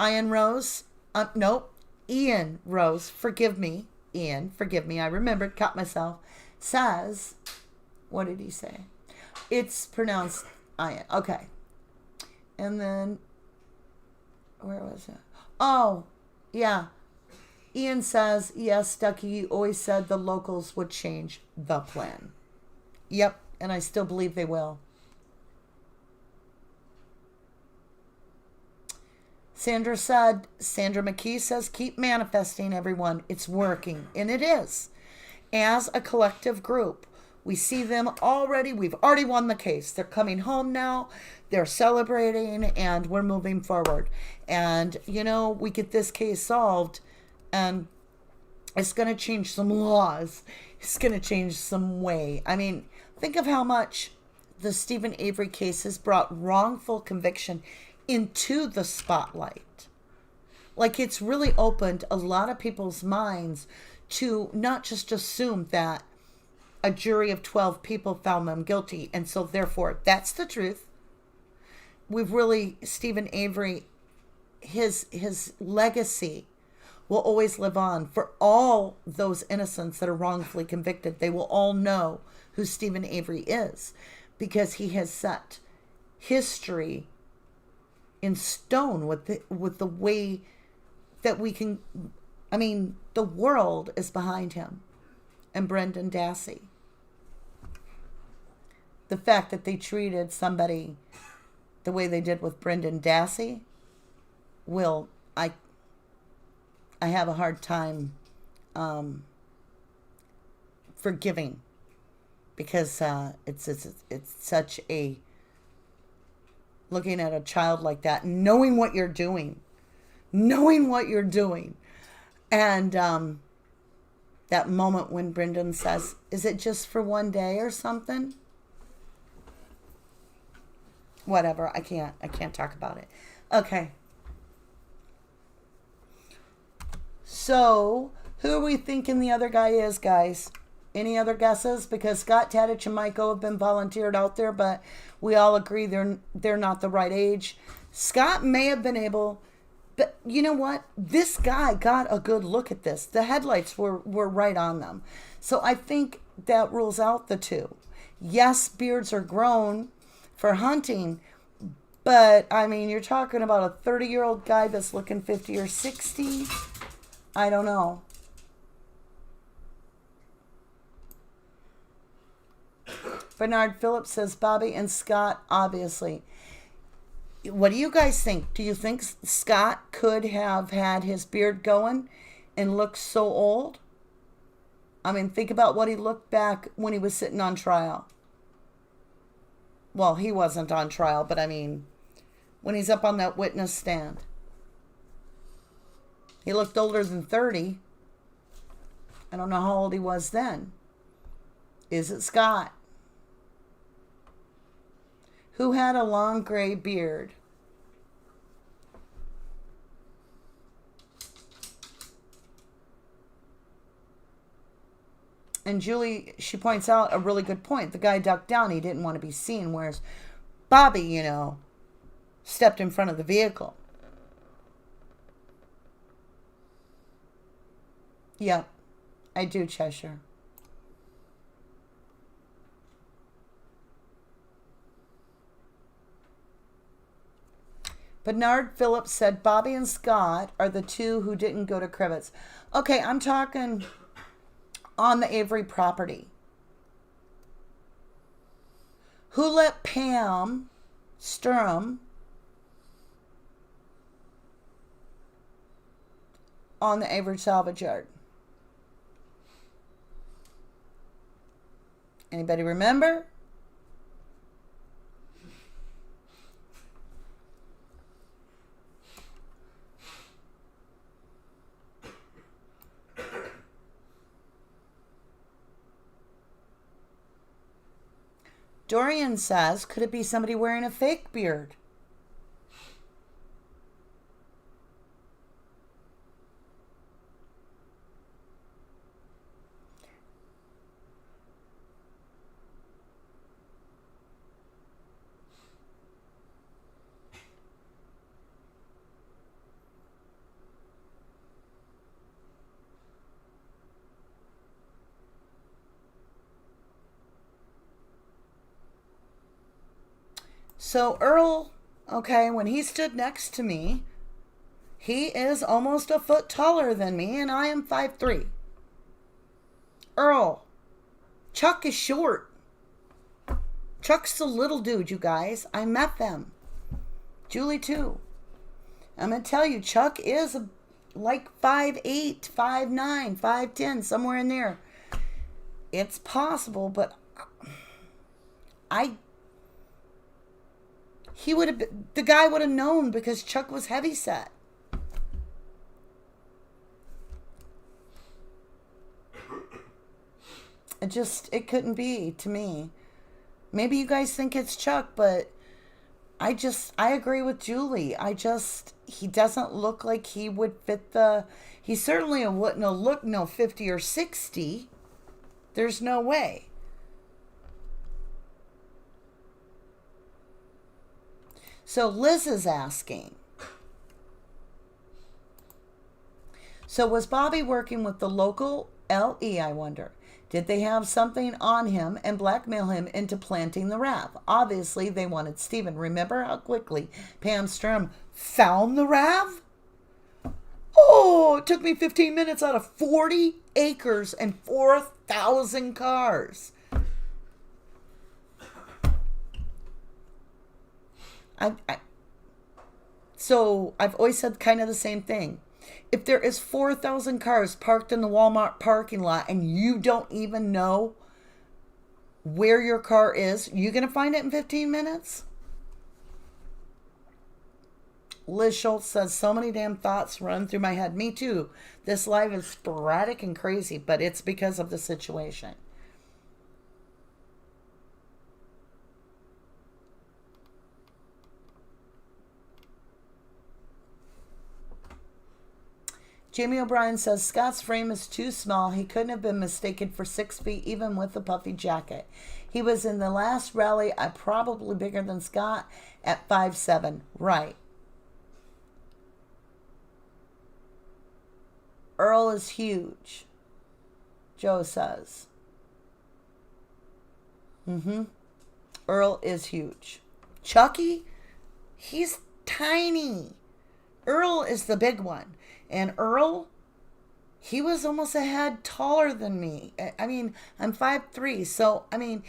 Ian Rose. Ian Rose. Forgive me. Ian, forgive me, I remembered, caught myself, says, what did he say? It's pronounced Ian. Okay. And then, where was it? Oh, yeah. Ian says, yes, Ducky, you always said the locals would change the plan. Yep, and I still believe they will. Sandra McKee says, keep manifesting, everyone. It's working. And it is. As a collective group, we see them already. We've already won the case. They're coming home now. They're celebrating, and we're moving forward. And, we get this case solved, and it's going to change some laws. It's going to change some way. I mean, think of how much the Stephen Avery case has brought wrongful conviction into the spotlight. Like, it's really opened a lot of people's minds to not just assume that a jury of 12 people found them guilty, and so therefore that's the truth. We've really, Stephen Avery, his legacy will always live on for all those innocents that are wrongfully convicted. They will all know who Stephen Avery is, because he has set history in stone with the way that we can. I mean, the world is behind him and Brendan Dassey. The fact that they treated somebody the way they did with Brendan Dassey, I have a hard time forgiving, because it's such a, looking at a child like that, knowing what you're doing, and that moment when Brendan says, "Is it just for one day or something?" Whatever, I can't talk about it. Okay. So, who are we thinking the other guy is, guys? Any other guesses? Because Scott, Tadich, and Michael have been volunteered out there, but we all agree they're not the right age. Scott may have been able, but you know what? This guy got a good look at this. The headlights were right on them. So I think that rules out the two. Yes, beards are grown for hunting, but I mean, you're talking about a 30-year-old guy that's looking 50 or 60. I don't know. Bernard Phillips says Bobby and Scott, obviously. What do you guys think? Do you think Scott could have had his beard going and looked so old? I mean, think about what he looked back when he was sitting on trial. Well, he wasn't on trial, but I mean, when he's up on that witness stand. He looked older than 30. I don't know how old he was then. Is it Scott? Who had a long gray beard? And Julie, she points out a really good point. The guy ducked down. He didn't want to be seen, whereas Bobby, stepped in front of the vehicle. Yep, I do, Cheshire. Bernard Phillips said Bobby and Scott are the two who didn't go to Crivets. Okay, I'm talking on the Avery property. Who let Pam Sturm on the Avery salvage yard? Anybody remember? Dorian says, could it be somebody wearing a fake beard? So Earl, okay, when he stood next to me, he is almost a foot taller than me, and I am 5'3". Earl, Chuck is short. Chuck's a little dude, you guys. I met them. Julie, too. I'm going to tell you, Chuck is like 5'8", 5'9", 5'10", somewhere in there. It's possible, but the guy would have known because Chuck was heavy set. It couldn't be to me. Maybe you guys think it's Chuck, but I agree with Julie. He doesn't look like he would fit he certainly wouldn't look no 50 or 60. There's no way. So Liz is asking, so was Bobby working with the local LE, I wonder? Did they have something on him and blackmail him into planting the RAV? Obviously, they wanted Stephen. Remember how quickly Pam Strum found the RAV? Oh, it took me 15 minutes out of 40 acres and 4,000 cars. So I've always said kind of the same thing. If there is 4,000 cars parked in the Walmart parking lot and you don't even know where your car is, you going to find it in 15 minutes? Liz Schultz says, so many damn thoughts run through my head. Me too. This live is sporadic and crazy, but it's because of the situation. Jamie O'Brien says, Scott's frame is too small. He couldn't have been mistaken for 6 feet, even with the puffy jacket. He was in the last rally, probably bigger than Scott, at 5'7". Right. Earl is huge, Joe says. Earl is huge. Chucky, he's tiny. Earl is the big one. And Earl, he was almost a head taller than me. I mean, I'm 5'3", so, I mean,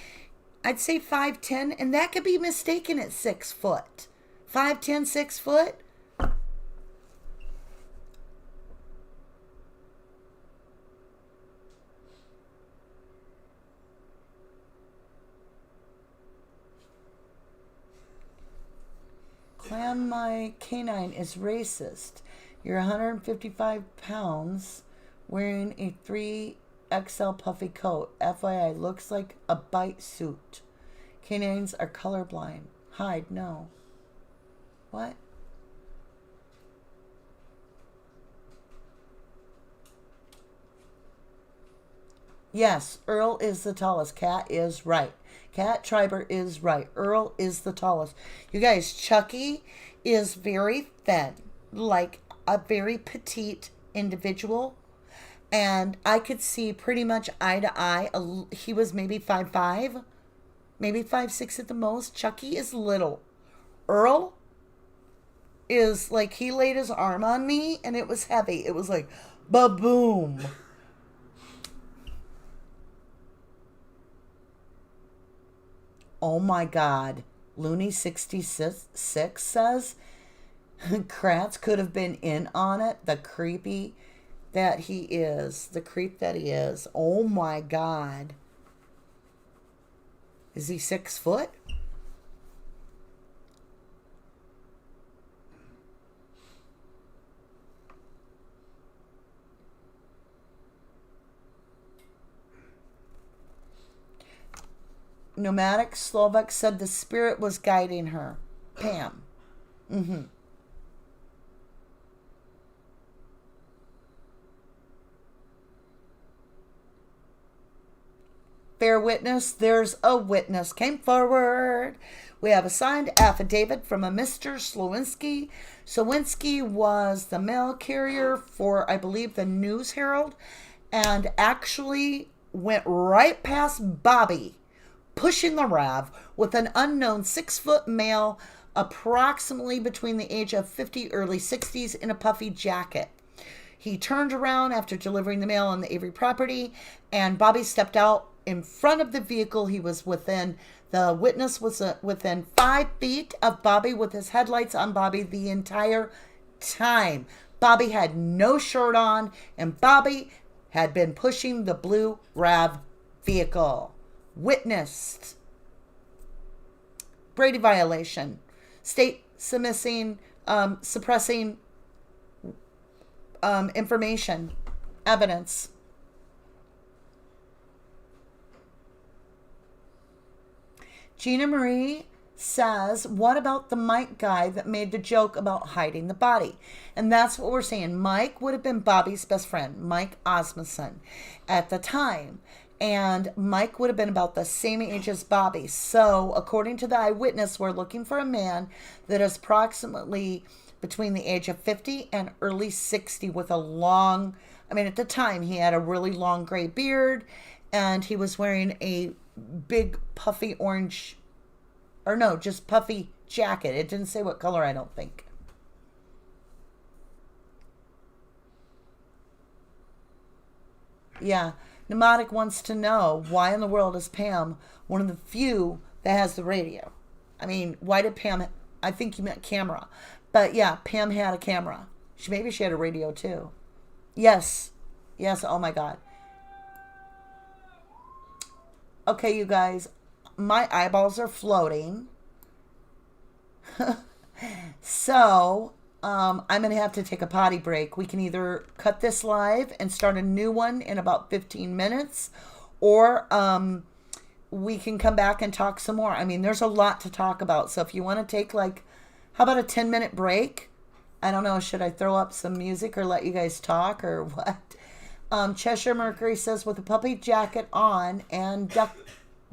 I'd say 5'10", and that could be mistaken at 6 foot. 5'10", 6 foot? Clam my canine is racist. You're 155 pounds wearing a 3XL puffy coat. FYI, looks like a bite suit. Canines are colorblind. Hide, no. What? Yes, Earl is the tallest. Cat is right. Cat Triber is right. Earl is the tallest. You guys, Chucky is very thin. Like a very petite individual, and I could see pretty much eye to eye. He was maybe 5'5", maybe 5'6" at the most. Chucky is little. Earl is like, he laid his arm on me and it was heavy. It was like ba-boom. Oh my God. Looney66 says Kratz could have been in on it. The creepy that he is. The creep that he is. Oh my God. Is he 6 foot? Nomadic Slovak said the spirit was guiding her. Pam. Bear witness, there's a witness. Came forward. We have a signed affidavit from a Mr. Slowinski. Slowinski was the mail carrier for, I believe, the News Herald, and actually went right past Bobby, pushing the RAV with an unknown 6-foot male, approximately between the age of 50, early 60s, in a puffy jacket. He turned around after delivering the mail on the Avery property, and Bobby stepped out in front of the vehicle. He was the witness was within 5 feet of Bobby with his headlights on Bobby the entire time. Bobby had no shirt on, and Bobby had been pushing the blue RAV vehicle. Witnessed. Brady violation. State suppressing information, evidence. Gina Marie says, what about the Mike guy that made the joke about hiding the body? And that's what we're saying. Mike would have been Bobby's best friend, Mike Osmondson, at the time. And Mike would have been about the same age as Bobby. So, according to the eyewitness, we're looking for a man that is approximately between the age of 50 and early 60 with a long, I mean, at the time, he had a really long gray beard and he was wearing a big puffy orange, or no, just puffy jacket. It didn't say what color, I don't think. Yeah. Pneumatic wants to know why in the world is Pam one of the few that has the radio? I mean, why did Pam? I think you meant camera, but yeah, Pam had a camera. Maybe she had a radio too. Yes, yes. Oh my God. Okay, you guys, my eyeballs are floating. So, I'm going to have to take a potty break. We can either cut this live and start a new one in about 15 minutes, or we can come back and talk some more. I mean, there's a lot to talk about. So if you want to take like, how about a 10-minute break? I don't know. Should I throw up some music or let you guys talk or what? Cheshire Mercury says, with a puppy jacket on and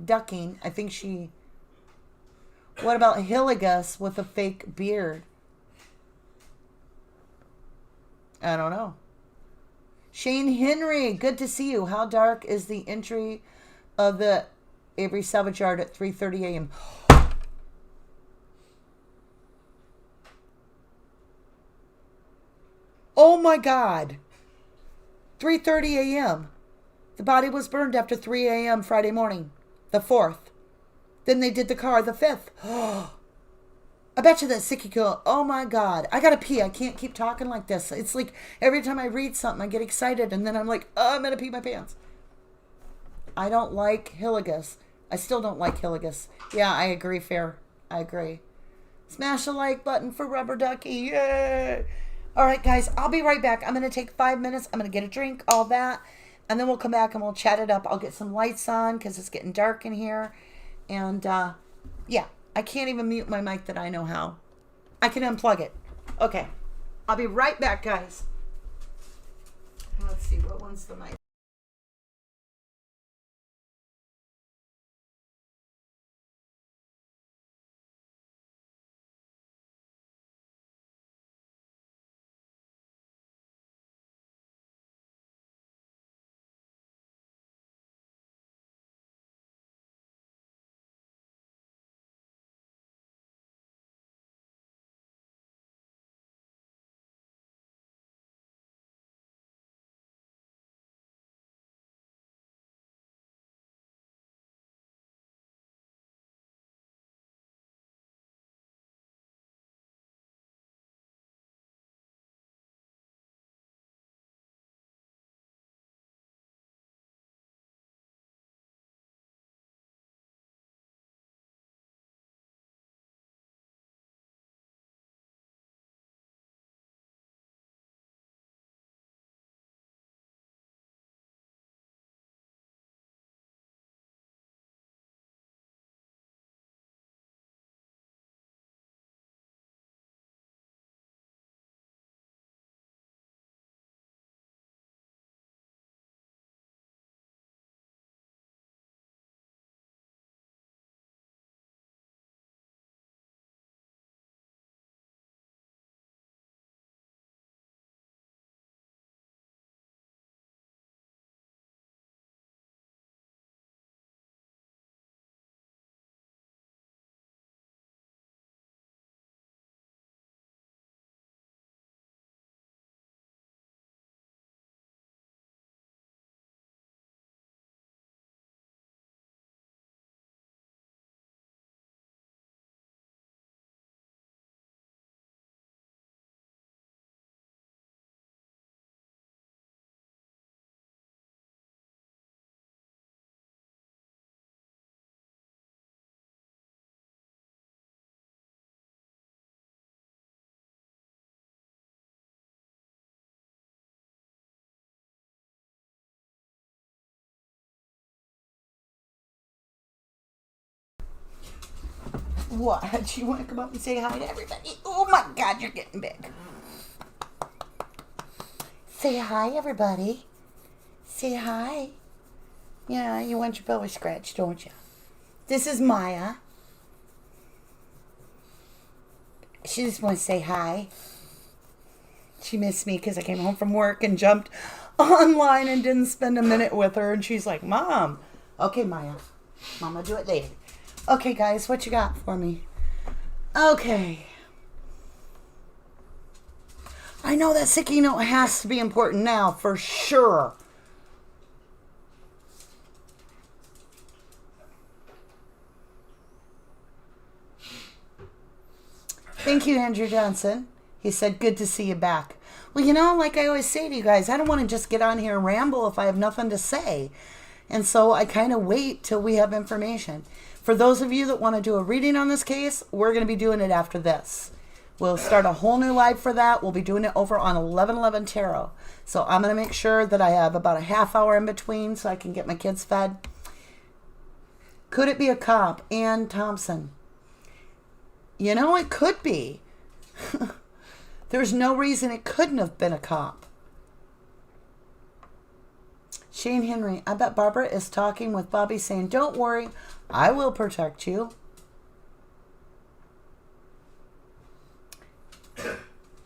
ducking, I think she... What about Hillegas with a fake beard? I don't know. Shane Henry, good to see you. How dark is the entry of the Avery salvage yard at 3:30 a.m.? Oh my God. 3:30 a.m. The body was burned after 3 a.m. Friday morning, the 4th. Then they did the car the 5th. I bet you that Sikiko. Oh my God. I gotta pee. I can't keep talking like this. It's like every time I read something, I get excited and then I'm like, oh, I'm gonna pee my pants. I don't like Hillegas. I still don't like Hillegas. Yeah, I agree, Fair. I agree. Smash the like button for Rubberducky. Yay! All right, guys, I'll be right back. I'm going to take 5 minutes. I'm going to get a drink, all that. And then we'll come back and we'll chat it up. I'll get some lights on because it's getting dark in here. And, yeah, I can't even mute my mic that I know how. I can unplug it. Okay. I'll be right back, guys. Let's see, what one's the mic? What? Do you want to come up and say hi to everybody? Oh my God, you're getting big. Say hi, everybody. Say hi. Yeah, you want your belly scratched, don't you? This is Maya. She just wants to say hi. She missed me because I came home from work and jumped online and didn't spend a minute with her. And she's like, Mom. Okay, Maya. Mama, do it later. Okay, guys, what you got for me? Okay. I know that sticky note has to be important now, for sure. Thank you, Andrew Johnson. He said, good to see you back. Well, like I always say to you guys, I don't want to just get on here and ramble if I have nothing to say. And so I kind of wait till we have information. For those of you that want to do a reading on this case, we're going to be doing it after this. We'll start a whole new live for that. We'll be doing it over on 1111 Tarot. So I'm going to make sure that I have about a half hour in between so I can get my kids fed. Could it be a cop? Ann Thompson. It could be. There's no reason it couldn't have been a cop. Shane Henry. I bet Barbara is talking with Bobby saying, don't worry, I will protect you.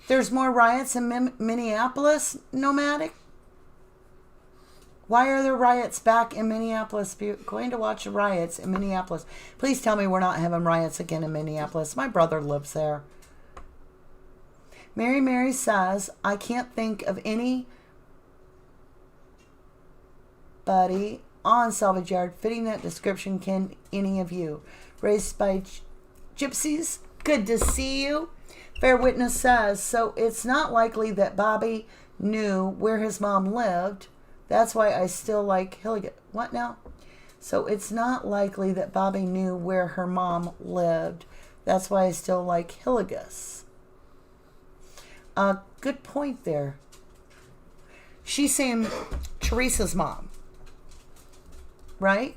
There's more riots in Minneapolis, Nomadic. Why are there riots back in Minneapolis? Going to watch the riots in Minneapolis. Please tell me we're not having riots again in Minneapolis. My brother lives there. Mary says, I can't think of anybody on Salvage Yard fitting that description. Can any of you? Raised by gypsies. Good to see you. Fair Witness says, so it's not likely that Bobby knew where his mom lived. That's why I still like Hilligus. What now? So it's not likely that Bobby knew where her mom lived. That's why I still like Hilligus. Good point there. She's saying Teresa's mom. Right?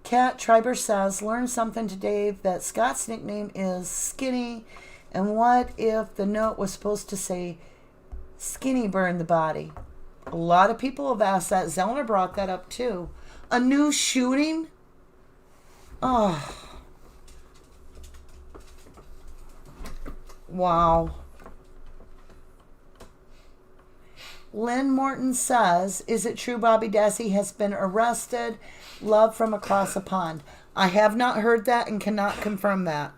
Kat Triber says, learn something today that Scott's nickname is Skinny. And what if the note was supposed to say Skinny burned the body? A lot of people have asked that. Zellner brought that up too. A new shooting? Oh. Wow. Lynn Morton says, is it true Bobby Dassey has been arrested? Love from across the pond. I have not heard that and cannot confirm that.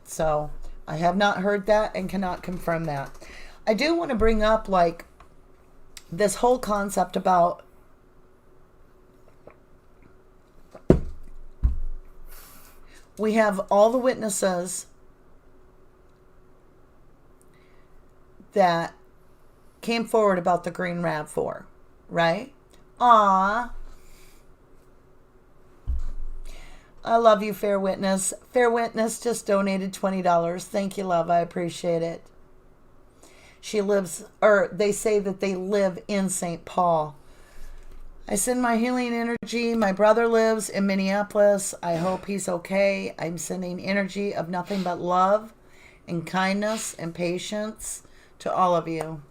So, I have not heard that and cannot confirm that. I do want to bring up, this whole concept about we have all the witnesses that came forward about the green RAV4, right? Aww. I love you, Fair Witness. Fair Witness just donated $20. Thank you, love. I appreciate it. She lives, or they say that they live in St. Paul. I send my healing energy. My brother lives in Minneapolis. I hope he's okay. I'm sending energy of nothing but love and kindness and patience to all of you.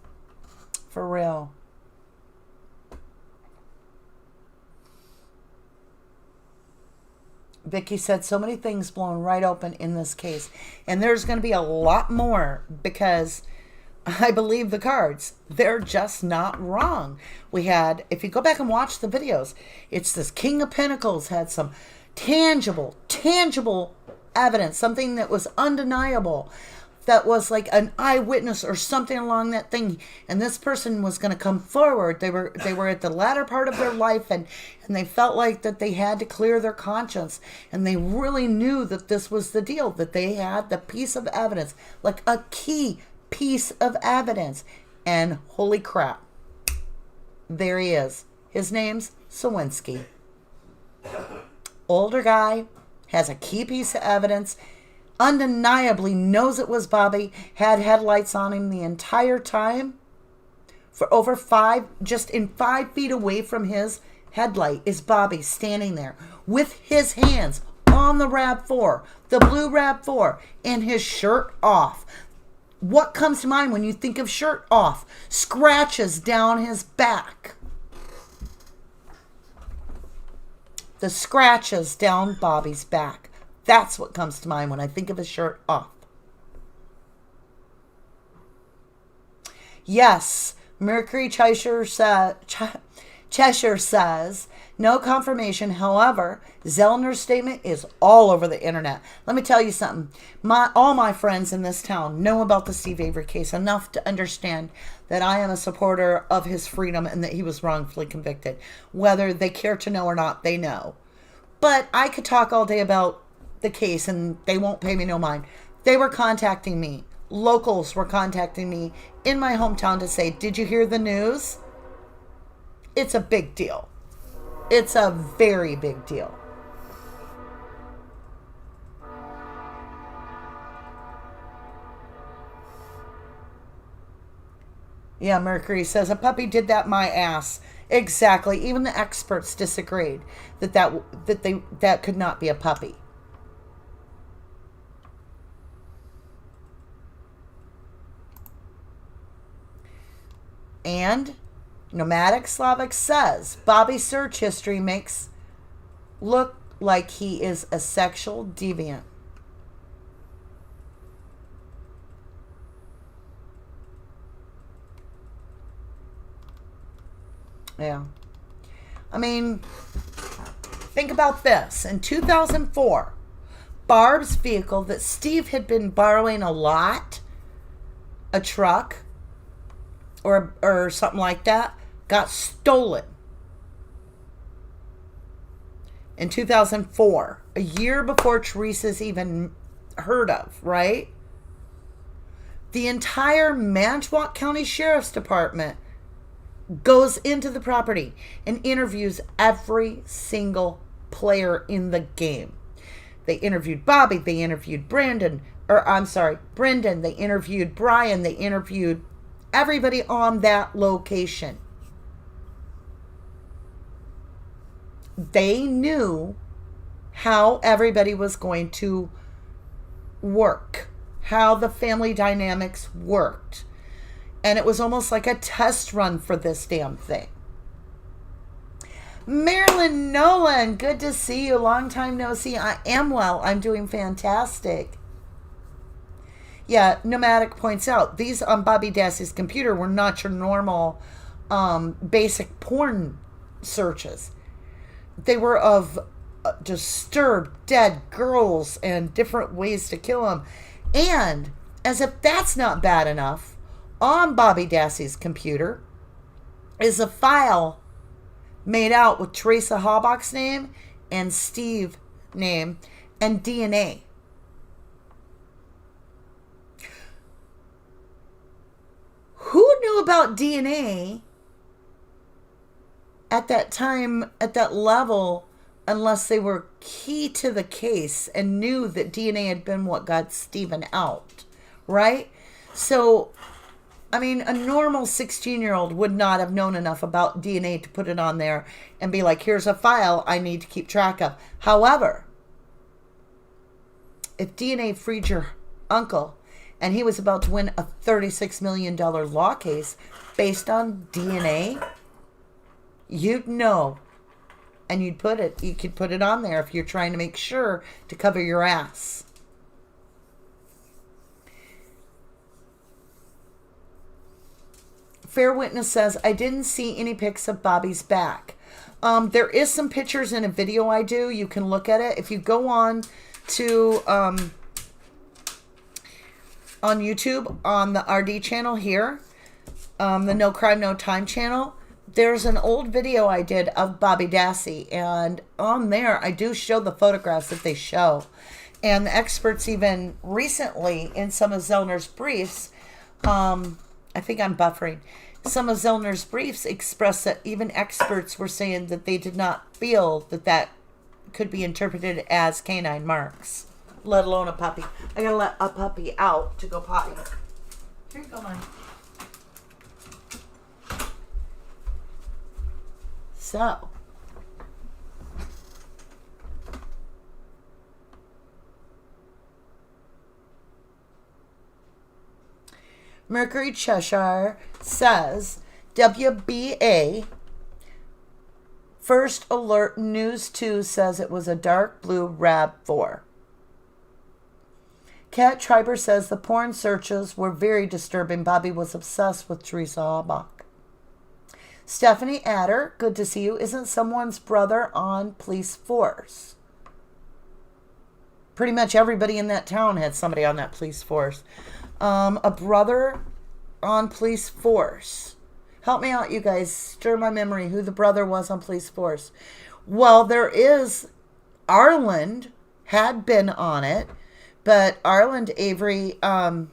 For real. Vicky said so many things blown right open in this case. And there's going to be a lot more because I believe the cards. They're just not wrong. We had, if you go back and watch the videos, it's this King of Pentacles had some tangible evidence, something that was undeniable, that was like an eyewitness or something along that thing, and this person was going to come forward. They were at the latter part of their life, and they felt like that they had to clear their conscience, and they really knew that this was the deal, that they had the piece of evidence, like a key piece of evidence. And holy crap, there he is. His name's Sawinski. Older guy, has a key piece of evidence, undeniably knows it was Bobby, had headlights on him the entire time. For over 5 feet away from his headlight is Bobby standing there with his hands on on the RAV4, the blue RAV4, and his shirt off. What comes to mind when you think of shirt off? Scratches down his back. The scratches down Bobby's back. That's what comes to mind when I think of his shirt off. Yes, Mercury Cheshire says, no confirmation. However, Zellner's statement is all over the internet. Let me tell you something. All my friends in this town know about the Steve Avery case enough to understand that I am a supporter of his freedom and that he was wrongfully convicted. Whether they care to know or not, they know. But I could talk all day about the case and they won't pay me no mind. They were contacting me. Locals were contacting me in my hometown to say, did you hear the news? It's a big deal. It's a very big deal. Yeah, Mercury says, a puppy did that my ass. Exactly. Even the experts disagreed that could not be a puppy. And Nomadic Slavic says, Bobby's search history makes look like he is a sexual deviant. Yeah. I mean, think about this. In 2004, Barb's vehicle that Steve had been borrowing a lot, a truck, or something like that, got stolen. In 2004, a year before Teresa's even heard of, right? The entire Manitowoc County Sheriff's Department goes into the property and interviews every single player in the game. They interviewed Bobby, they interviewed Brendan, they interviewed Brian, they interviewed everybody on that location. They knew how everybody was going to work, how the family dynamics worked. And it was almost like a test run for this damn thing. Marilyn Nolan, good to see you. Long time no see. I am well. I'm doing fantastic. Yeah, Nomadic points out, these on Bobby Dassey's computer were not your normal basic porn searches. They were of disturbed, dead girls and different ways to kill them. And as if that's not bad enough, on Bobby Dassey's computer is a file made out with Teresa Halbach's name and Steve name and DNA. Who knew about DNA at that time, at that level, unless they were key to the case and knew that DNA had been what got Stephen out, right? So, I mean, a normal 16-year-old would not have known enough about DNA to put it on there and be like, here's a file I need to keep track of. However, if DNA freed your uncle and he was about to win a $36 million law case based on DNA, you'd know. And you could put it on there if you're trying to make sure to cover your ass. Fair Witness says, I didn't see any pics of Bobby's back. There is some pictures in a video I do. You can look at it. If you go on to on YouTube, on the RD channel here, the No Crime, No Time channel, there's an old video I did of Bobby Dassey. And on there, I do show the photographs that they show. And the experts even recently, in some of Zellner's briefs, I think I'm buffering. Some of Zellner's briefs expressed that even experts were saying that they did not feel that that could be interpreted as canine marks, let alone a puppy. I gotta let a puppy out to go potty. Here you go, honey. So, Mercury Cheshire says, WBA First Alert News 2 says it was a dark blue RAV4. Kat Triber says the porn searches were very disturbing. Bobby was obsessed with Teresa Halbach. Stephanie Adder, good to see you. Isn't someone's brother on police force? Pretty much everybody in that town had somebody on that police force. A brother on police force. Help me out, you guys. Stir my memory who the brother was on police force. Well, there is. Arland had been on it. But Arland Avery, I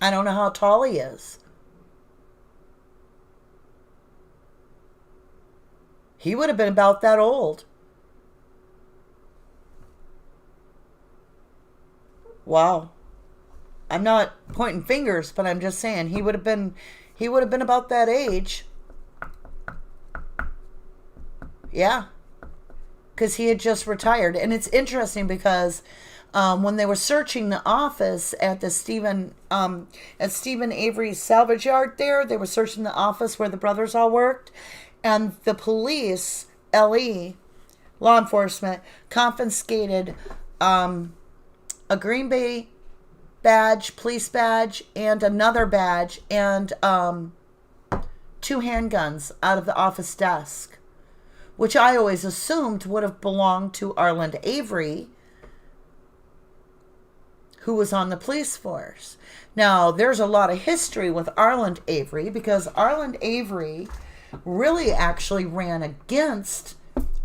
don't know how tall he is. He would have been about that old. Wow. I'm not pointing fingers, but I'm just saying he would have been about that age. Yeah. Because he had just retired. And it's interesting because when they were searching the office at the Stephen Avery's salvage yard there, they were searching the office where the brothers all worked. And the police, LE, law enforcement, confiscated a Green Bay badge, police badge, and another badge, and 2 handguns out of the office desk, which I always assumed would have belonged to Arland Avery, who was on the police force. Now, there's a lot of history with Arland Avery, because Arland Avery really actually ran against,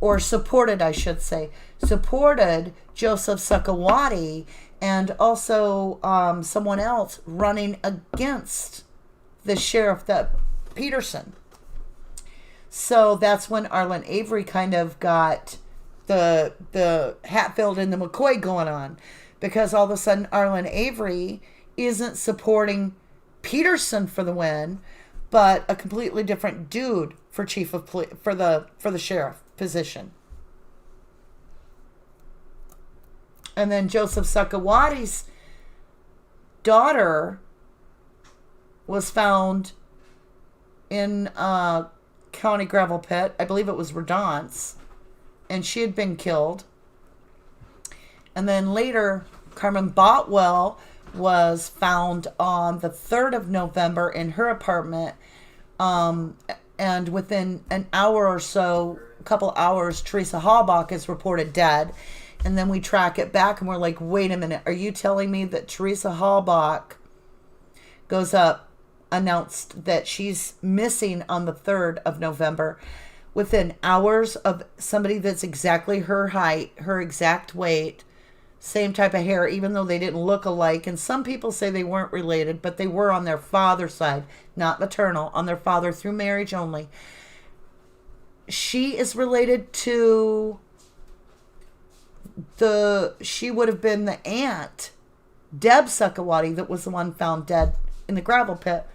or supported, I should say, supported Joseph Sakawati, and also someone else running against the sheriff, that Peterson. So that's when Arland Avery kind of got the Hatfield and the McCoy going on, because all of a sudden Arland Avery isn't supporting Peterson for the win, but a completely different dude for chief of police, for the sheriff position. And then Joseph Sakawati's daughter was found in county gravel pit. I believe it was Redance, and she had been killed. And then later, Carmen Botwell was found on the 3rd of November in her apartment, and within an hour or so, a couple hours, Teresa Halbach is reported dead. And then we track it back, and we're like, wait a minute, are you telling me that Teresa Halbach goes up, announced that she's missing on the 3rd of November, within hours of somebody that's exactly her height, her exact weight, same type of hair, even though they didn't look alike. And some people say they weren't related, but they were on their father's side, not maternal, on their father through marriage only. She is related to she would have been the aunt, Deb Sakawati, that was the one found dead in the gravel pit.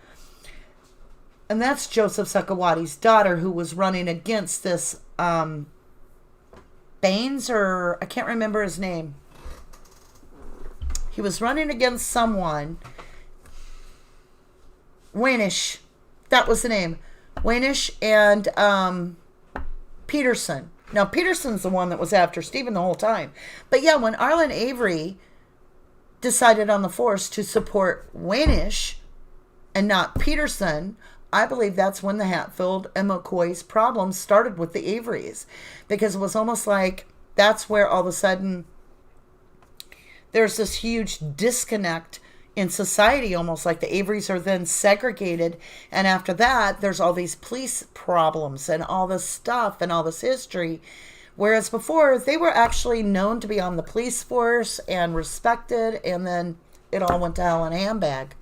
And that's Joseph Sakawati's daughter, who was running against this Baines, or I can't remember his name. He was running against someone. Waynish. That was the name. Waynish and Peterson. Now, Peterson's the one that was after Stephen the whole time. But yeah, when Arland Avery decided on the force to support Waynish and not Peterson, I believe that's when the Hatfield and McCoy's problems started with the Averys. Because it was almost like that's where all of a sudden there's this huge disconnect in society, almost like the Averys are then segregated. And after that, there's all these police problems and all this stuff and all this history. Whereas before, they were actually known to be on the police force and respected, and then it all went to hell in a handbag.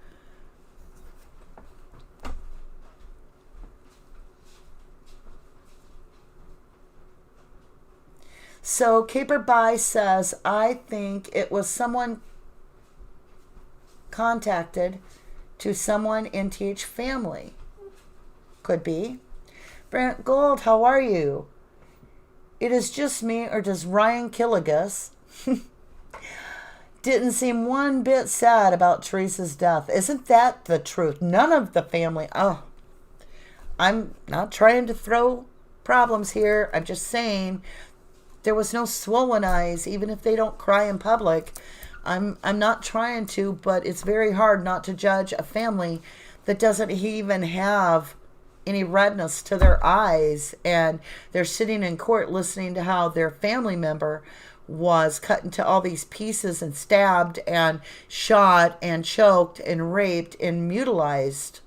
So Caper By says, I think it was someone contacted to someone in TH family. Could be. Brent Gold, how are you? It is just me, or does Ryan Killigus? didn't seem one bit sad about Teresa's death. Isn't that the truth? None of the family. Oh, I'm not trying to throw problems here. I'm just saying there was no swollen eyes, even if they don't cry in public. I'm not trying to, but it's very hard not to judge a family that doesn't even have any redness to their eyes, and they're sitting in court listening to how their family member was cut into all these pieces and stabbed and shot and choked and raped and mutilized.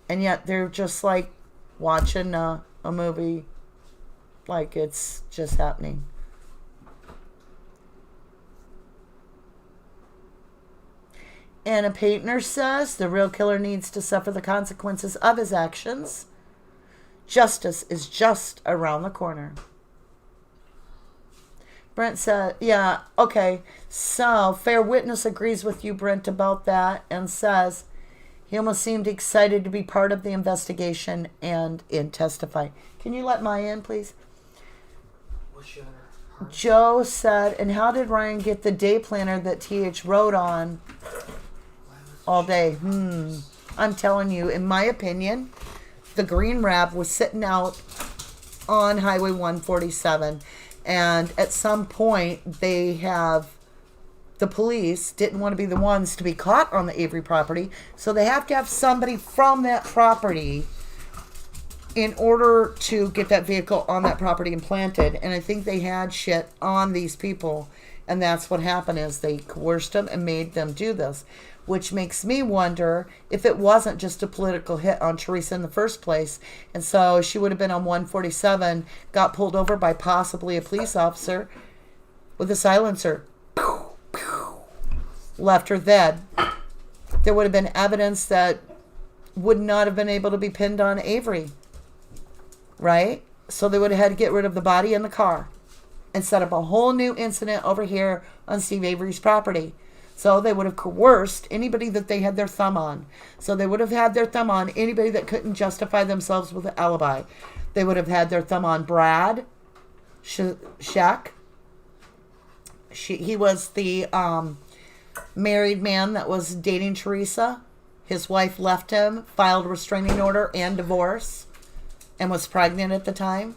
And yet they're just like watching a movie like it's just happening. Anna Paintner says the real killer needs to suffer the consequences of his actions. Justice is just around the corner. Brent said, yeah, okay. So, Fair Witness agrees with you, Brent, about that and says he almost seemed excited to be part of the investigation and testify. Can you let Maya in, please? Joe said, and how did Ryan get the day planner that TH wrote on all day? I'm telling you, in my opinion, the green Rab was sitting out on Highway 147, and at some point the police didn't want to be the ones to be caught on the Avery property, so they have to have somebody from that property in order to get that vehicle on that property and planted. And I think they had shit on these people, and that's what happened, is they coerced them and made them do this, which makes me wonder if it wasn't just a political hit on Teresa in the first place, and so she would have been on 147, got pulled over by possibly a police officer with a silencer, left her dead. There would have been evidence that would not have been able to be pinned on Avery, right? So they would have had to get rid of the body in the car and set up a whole new incident over here on Steve Avery's property. So they would have coerced anybody that they had their thumb on. So they would have had their thumb on anybody that couldn't justify themselves with an alibi. They would have had their thumb on Brad Scheck. He was the married man that was dating Teresa. His wife left him, filed a restraining order and divorce, and was pregnant at the time.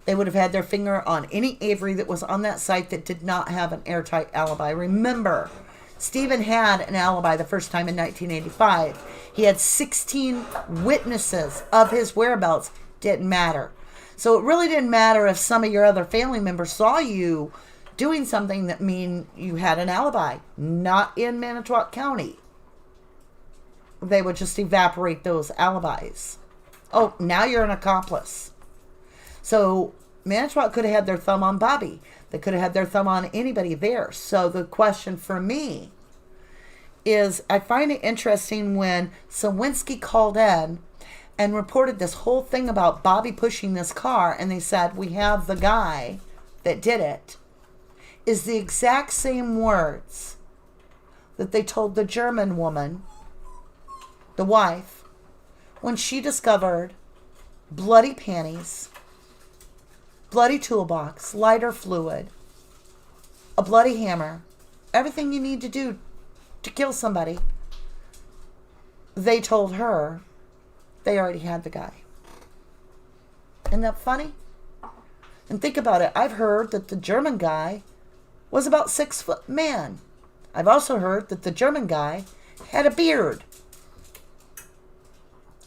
They would have had their finger on any Avery that was on that site that did not have an airtight alibi. Remember, Stephen had an alibi the first time in 1985. He had 16 witnesses of his whereabouts. Didn't matter. So it really didn't matter if some of your other family members saw you doing something that mean you had an alibi. Not in Manitowoc County. They would just evaporate those alibis. Oh, now you're an accomplice. So Manitowoc could have had their thumb on Bobby. They could have had their thumb on anybody there. So the question for me is, I find it interesting when Sawinski called in and reported this whole thing about Bobby pushing this car, and they said, we have the guy that did it, is the exact same words that they told the German woman, the wife, when she discovered bloody panties, bloody toolbox, lighter fluid, a bloody hammer, everything you need to do to kill somebody. They told her they already had the guy. Isn't that funny? And think about it. I've heard that the German guy was about 6 foot man. I've also heard that the German guy had a beard.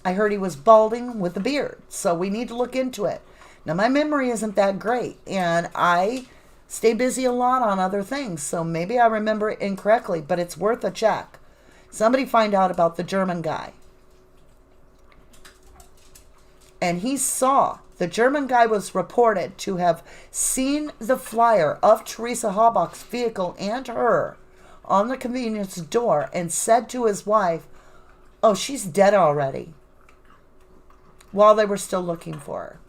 I heard he was balding with a beard. So we need to look into it. Now, my memory isn't that great, and I stay busy a lot on other things, so maybe I remember it incorrectly, but it's worth a check. Somebody find out about the German guy. And the German guy was reported to have seen the flyer of Teresa Halbach's vehicle and her on the convenience door and said to his wife, oh, she's dead already, while they were still looking for her.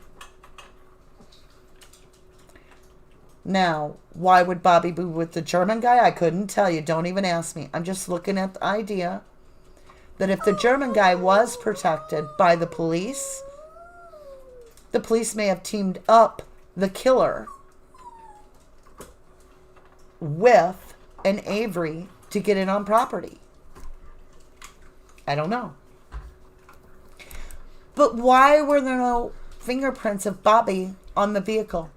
Now, why would Bobby be with the German guy? I couldn't tell you. Don't even ask me. I'm just looking at the idea that if the German guy was protected by the police may have teamed up the killer with and Avery to get in on property? I don't know. But why were there no fingerprints of Bobby on the vehicle?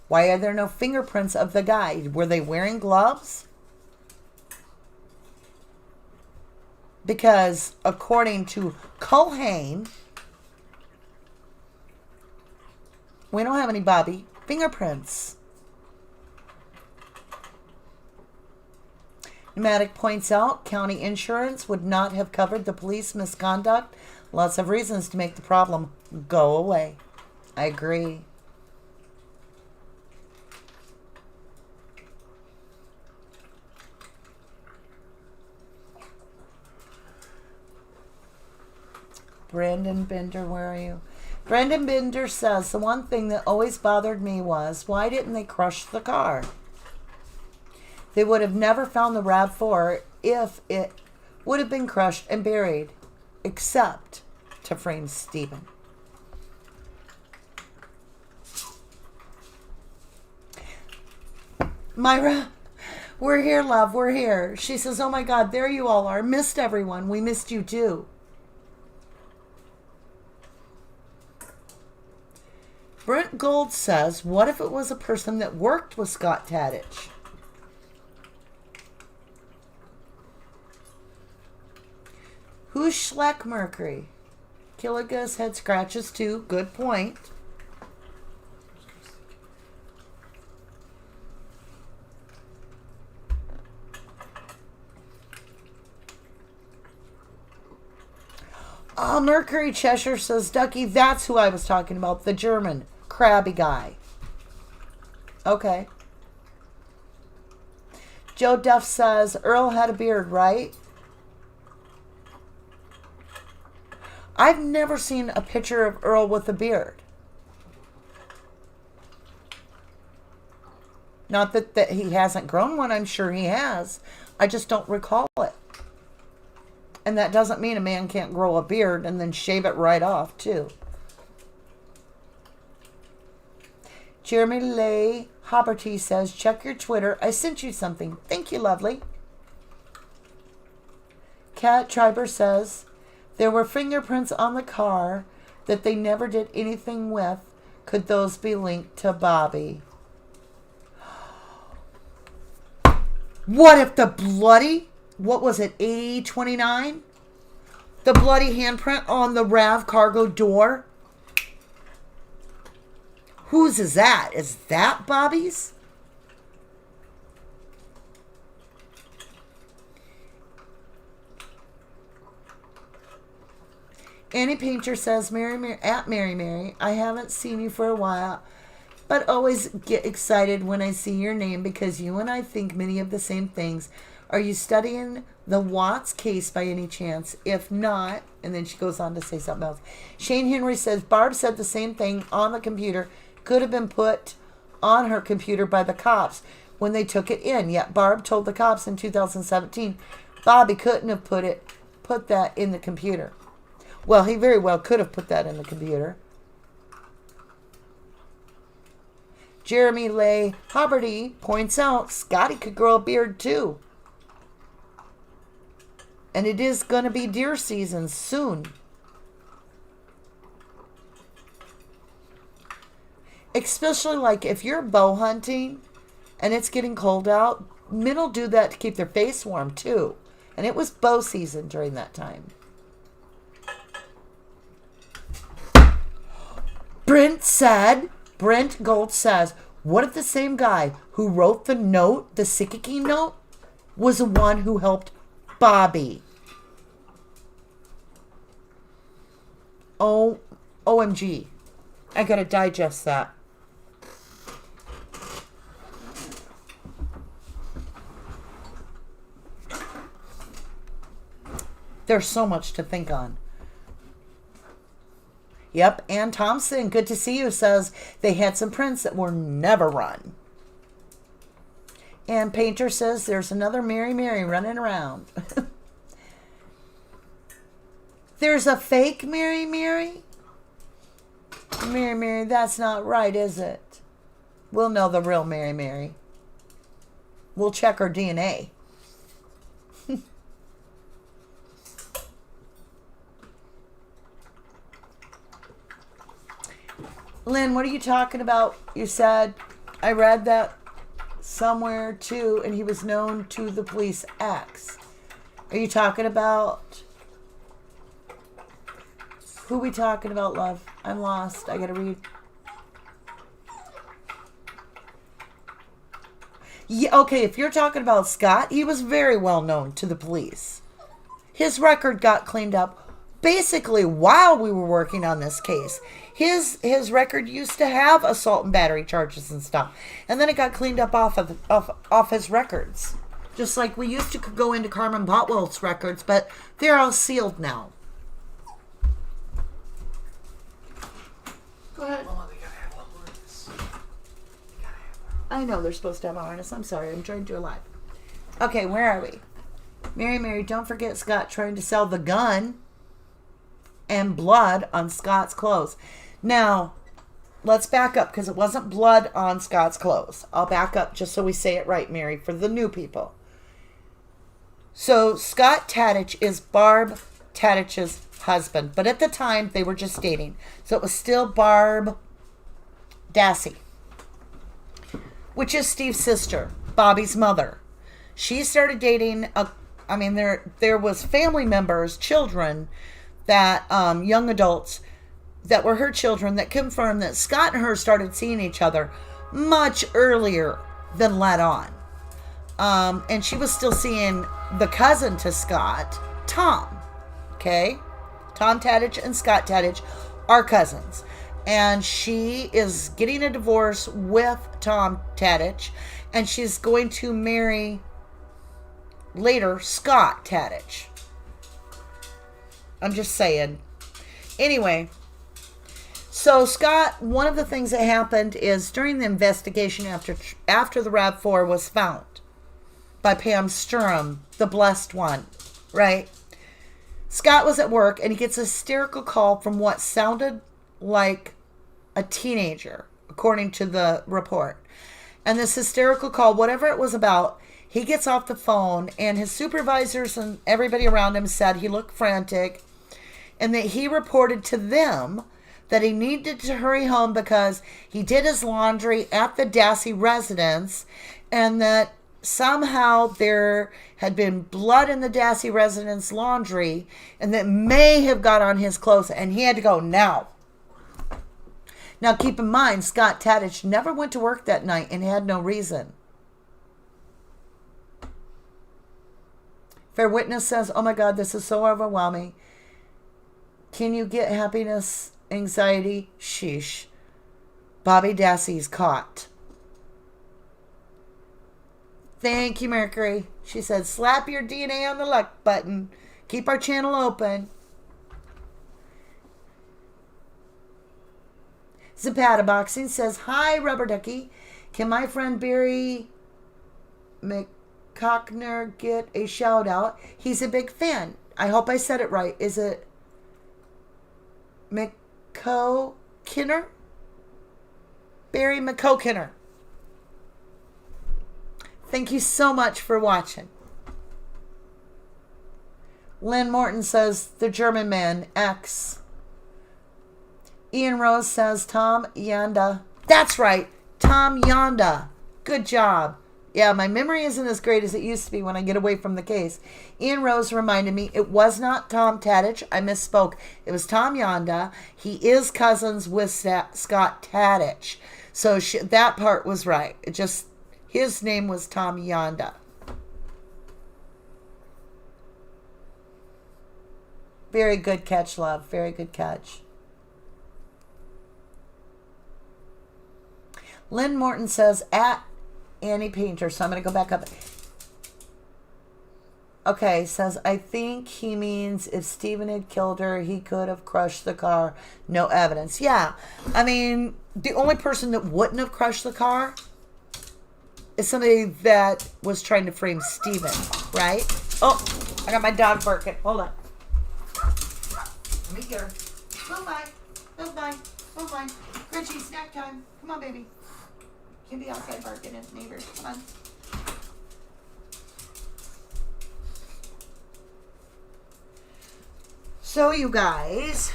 Why are there no fingerprints of the guy? Were they wearing gloves? Because according to Culhane, we don't have any Bobby fingerprints. Pneumatic points out county insurance would not have covered the police misconduct. Lots of reasons to make the problem go away. I agree. Brandon Bender, where are you? Brandon Bender says, the one thing that always bothered me was, why didn't they crush the car? They would have never found the RAV4 if it would have been crushed and buried, except to frame Stephen. Myra, we're here, love, we're here. She says, oh my God, there you all are. Missed everyone. We missed you too. Brent Gold says, what if it was a person that worked with Scott Tadich? Who's Schleck Mercury? Killigas head scratches too. Good point. Mercury Cheshire says, Ducky, that's who I was talking about. The German crabby guy. Okay. Joe Duff says, Earl had a beard, right? I've never seen a picture of Earl with a beard. Not that he hasn't grown one. I'm sure he has. I just don't recall it. And that doesn't mean a man can't grow a beard and then shave it right off, too. Jeremy Leigh Hopperty says, check your Twitter. I sent you something. Thank you, lovely. Kat Triber says, there were fingerprints on the car that they never did anything with. Could those be linked to Bobby? What if the bloody, what was it, 8029? The bloody handprint on the RAV cargo door? Whose is that? Is that Bobby's? Annie Painter says, Mary, I haven't seen you for a while, but always get excited when I see your name because you and I think many of the same things. Are you studying the Watts case by any chance? If not, and then she goes on to say something else. Shane Henry says, Barb said the same thing on the computer. Could have been put on her computer by the cops when they took it in. Yet Barb told the cops in 2017 Bobby couldn't have put that in the computer. Well, he very well could have put that in the computer. Jeremy Leigh Hobberty points out Scotty could grow a beard too. And it is going to be deer season soon. Especially like if you're bow hunting and it's getting cold out, men will do that to keep their face warm too. And it was bow season during that time. Brent Gold says, what if the same guy who wrote the note, the Sikiki note, was the one who helped Bobby? Oh, OMG. I gotta digest that. There's so much to think on. Yep, Ann Thompson, good to see you, says they had some prints that were never run. And Painter says there's another Mary running around. There's a fake Mary? Mary, that's not right, is it? We'll know the real Mary. We'll check her DNA. Lynn, what are you talking about? You said, I read that somewhere too, and he was known to the police X. Are you talking about... Who are we talking about, love? I'm lost. I gotta read. Yeah, okay, if you're talking about Scott, he was very well known to the police. His record got cleaned up basically while we were working on this case. His record used to have assault and battery charges and stuff, and then it got cleaned up off his records. Just like we used to go into Carmen Botwell's records, but they're all sealed now. Go ahead. Mama, they gotta have a harness. I know they're supposed to have a harness. I'm sorry. I'm trying to do a live. Okay, where are we? Mary, don't forget Scott trying to sell the gun and blood on Scott's clothes. Now, let's back up because it wasn't blood on Scott's clothes. I'll back up just so we say it right, Mary, for the new people. So, Scott Tadich is Barb Tadich's husband, but at the time they were just dating. So it was still Barb Dassey, which is Steve's sister, Bobby's mother. She started dating there was family members, children that young adults that were her children that confirmed that Scott and her started seeing each other much earlier than let on. And she was still seeing the cousin to Scott, Tom. Okay? Tom Tadich and Scott Tadich are cousins. And she is getting a divorce with Tom Tadich. And she's going to marry later Scott Tadich. I'm just saying. Anyway, so Scott, one of the things that happened is during the investigation after the RAV4 was found by Pam Sturham, the blessed one, right? Scott was at work and he gets a hysterical call from what sounded like a teenager, according to the report. And this hysterical call, whatever it was about, he gets off the phone and his supervisors and everybody around him said he looked frantic and that he reported to them that he needed to hurry home because he did his laundry at the Dassey residence and that somehow there had been blood in the Dassey residence laundry and that may have got on his clothes and he had to go now. Now keep in mind, Scott Tadich never went to work that night and had no reason. Fair Witness says, oh my God, this is so overwhelming. Can you get happiness, anxiety? Sheesh. Bobby Dassey's caught. Thank you, Mercury. She said, slap your DNA on the like button. Keep our channel open. Zapata Boxing says, hi, Rubberducky. Can my friend Barry McCockner get a shout out? He's a big fan. I hope I said it right. Is it McCokinner? Barry McCokinner. Thank you so much for watching. Lynn Morton says, the German man, X. Ian Rose says, Tom Yanda. That's right, Tom Yanda. Good job. Yeah, my memory isn't as great as it used to be when I get away from the case. Ian Rose reminded me it was not Tom Tadich. I misspoke. It was Tom Yanda. He is cousins with Scott Tadich. So that part was right. It just, his name was Tom Yanda. Very good catch, love. Very good catch. Lynn Morton says, at Annie Painter. So I'm going to go back up. Okay, says, I think he means if Stephen had killed her, he could have crushed the car. No evidence. Yeah. I mean, the only person that wouldn't have crushed the car is somebody that was trying to frame Stephen, right? Oh, I got my dog barking. Hold on. Let me get her. Go by. Go by. Go by. Richie, snack time. Come on, baby. Can be outside barking at neighbors. Come on. So, you guys,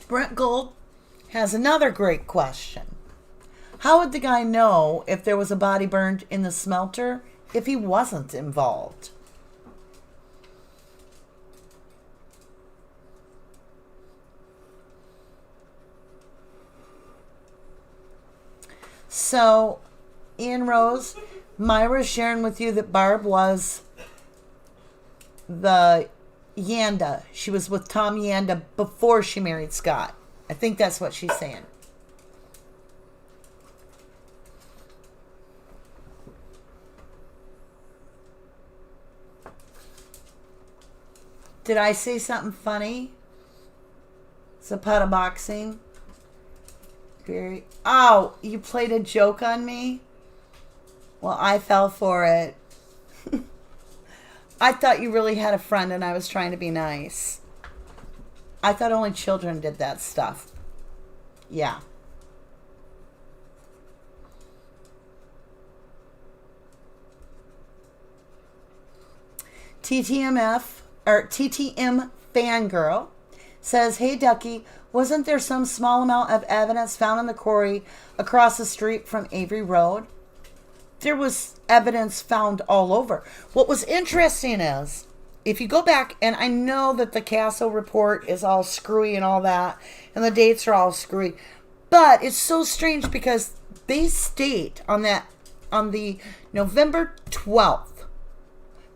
Brent Gold has another great question. How would the guy know if there was a body burned in the smelter if he wasn't involved? So, Ian Rose, Myra's sharing with you that Barb was the Yanda. She was with Tom Yanda before she married Scott. I think that's what she's saying. Did I say something funny? Zapata boxing. Very. Oh, you played a joke on me? Well, I fell for it. I thought you really had a friend and I was trying to be nice. I thought only children did that stuff. Yeah. TTM Fangirl says, hey Ducky, wasn't there some small amount of evidence found in the quarry across the street from Avery Road? There was evidence found all over. What was interesting is, if you go back, and I know that the Castle report is all screwy and all that, and the dates are all screwy, but it's so strange because they state on the November 12th,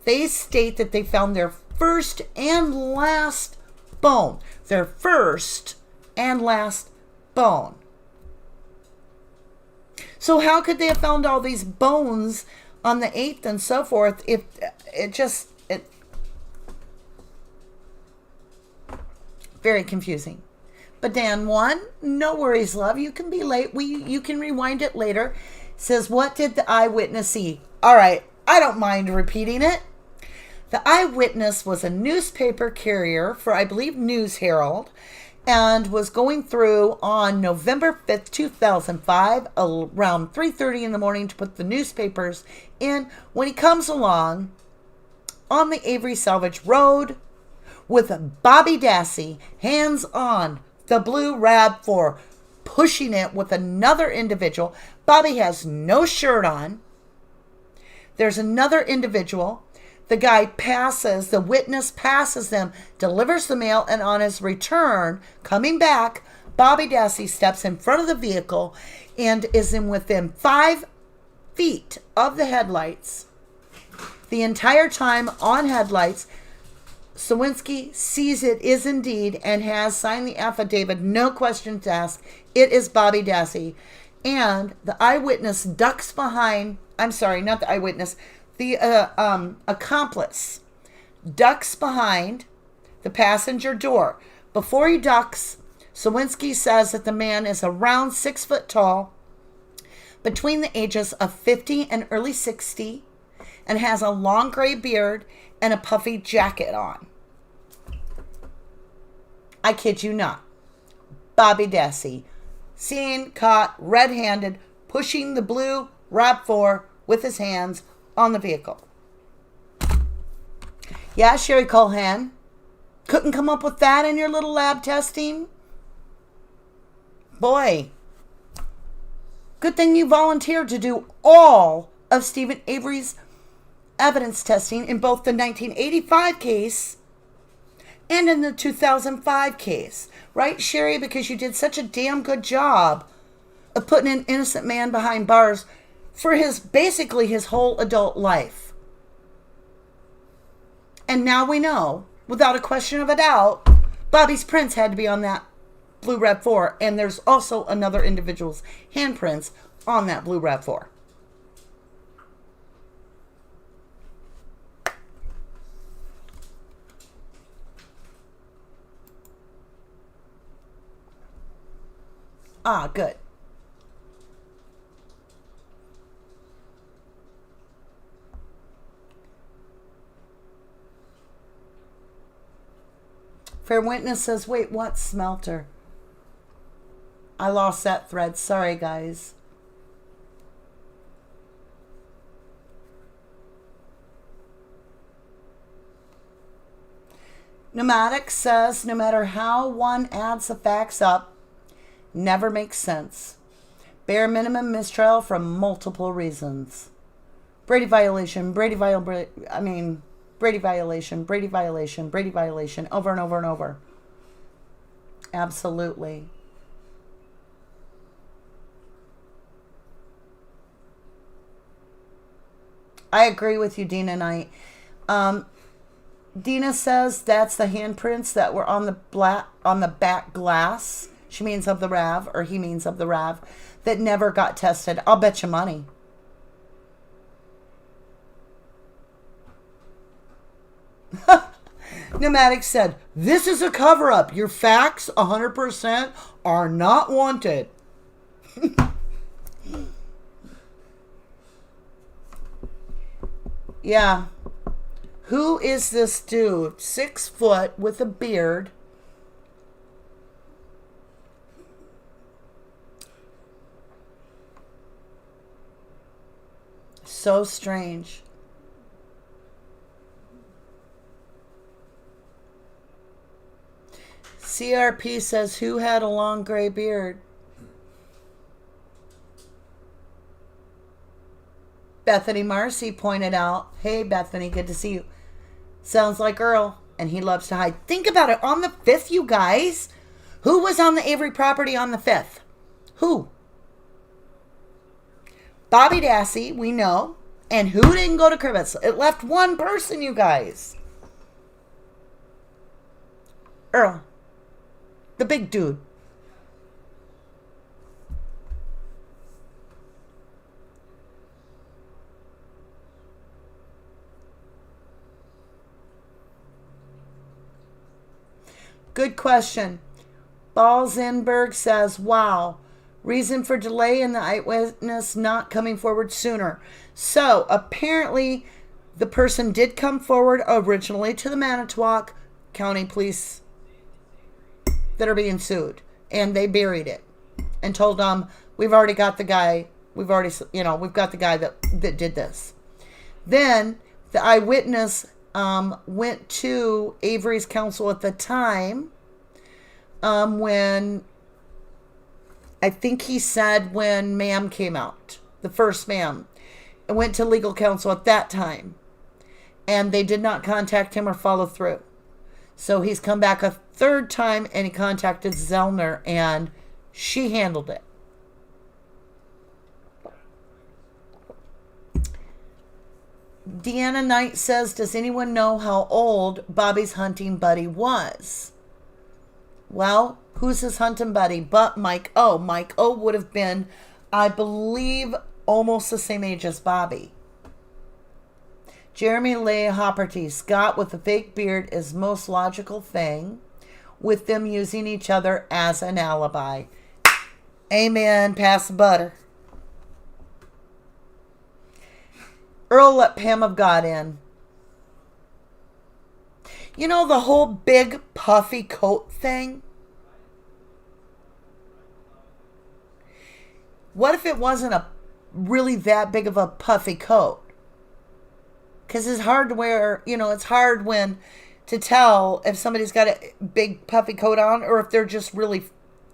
they state that they found their first and last bone. Their first and last bone. So how could they have found all these bones on the 8th and so forth if it very confusing. But Dan 1, no worries, love. You can be late. You can rewind it later. Says, what did the eyewitness see? All right, I don't mind repeating it. The eyewitness was a newspaper carrier for, I believe, News Herald, and was going through on November 5th, 2005, around 3:30 in the morning to put the newspapers in, when he comes along on the Avery Salvage Road with Bobby Dassey, hands on the blue RAV4, pushing it with another individual. Bobby has no shirt on. There's another individual. The guy passes, the witness passes them, delivers the mail, and on his return, coming back, Bobby Dassey steps in front of the vehicle and is within 5 feet of the headlights. The entire time on headlights, Sawinski sees it is indeed and has signed the affidavit, no questions asked. It is Bobby Dassey. And the eyewitness ducks behind, I'm sorry, not the eyewitness, the accomplice ducks behind the passenger door. Before he ducks, Sawinski says that the man is around 6 foot tall, between the ages of 50 and early 60, and has a long gray beard and a puffy jacket on. I kid you not. Bobby Dassey, seen caught red-handed, pushing the blue RAV4 with his hands on the vehicle. Yeah, Sherry Colhan. Couldn't come up with that in your little lab testing? Boy. Good thing you volunteered to do all of Stephen Avery's evidence testing in both the 1985 case and in the 2005 case. Right, Sherry? Because you did such a damn good job of putting an innocent man behind bars for basically his whole adult life. And now we know, without a question of a doubt, Bobby's prints had to be on that blue RAV4, and there's also another individual's handprints on that blue RAV4. Ah, good. Fair Witness says, wait, what smelter? I lost that thread. Sorry, guys. Pneumatic says, no matter how one adds the facts up, never makes sense. Bare minimum mistrial for multiple reasons. Brady violation, Brady violation, Brady violation, over and over and over. Absolutely. I agree with you, Dina Knight. Dina says that's the handprints that were on the back glass. She means of the RAV, or he means of the RAV, that never got tested. I'll bet you money. Pneumatic said, this is a cover-up. Your facts, 100%, are not wanted. Yeah. Who is this dude? 6 foot with a beard. So strange. CRP says, who had a long gray beard? Bethany Marcy pointed out, hey, Bethany, good to see you. Sounds like Earl, and he loves to hide. Think about it. On the 5th, you guys, who was on the Avery property on the 5th? Who? Bobby Dassey, we know. And who didn't go to Cribbets? It left one person, you guys. Earl. The big dude. Good question. Balzenberg says, wow, reason for delay in the eyewitness not coming forward sooner. So apparently the person did come forward originally to the Manitowoc County Police that are being sued, and they buried it and told them, we've already got the guy, we've got the guy that did this. Then the eyewitness went to Avery's counsel at the time, when I think he said when Ma'am came out, the first Ma'am, and went to legal counsel at that time, and they did not contact him or follow through. So he's come back a 3rd time, and he contacted Zellner, and she handled it. Deanna Knight says, does anyone know how old Bobby's hunting buddy was? Well, who's his hunting buddy but Mike O? Mike O would have been, I believe, almost the same age as Bobby. Jeremy Leigh Hopperty, Scott with the fake beard is most logical thing, with them using each other as an alibi. Amen. Pass the butter. Earl let Pam of God in. You know the whole big puffy coat thing? What if it wasn't a really that big of a puffy coat? Because it's hard to wear, it's hard to tell if somebody's got a big puffy coat on or if they're just really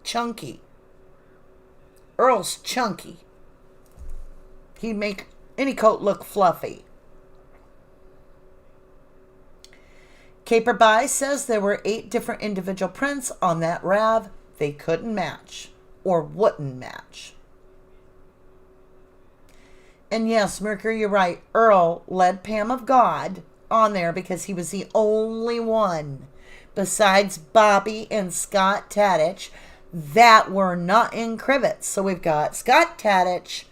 chunky. Earl's chunky. He'd make any coat look fluffy. Caper By says there were 8 different individual prints on that RAV. They couldn't match or wouldn't match. And yes, Mercury, you're right. Earl led Pam of God on there because he was the only one besides Bobby and Scott Tadich that were not in Cribbets. So we've got Scott Tadich,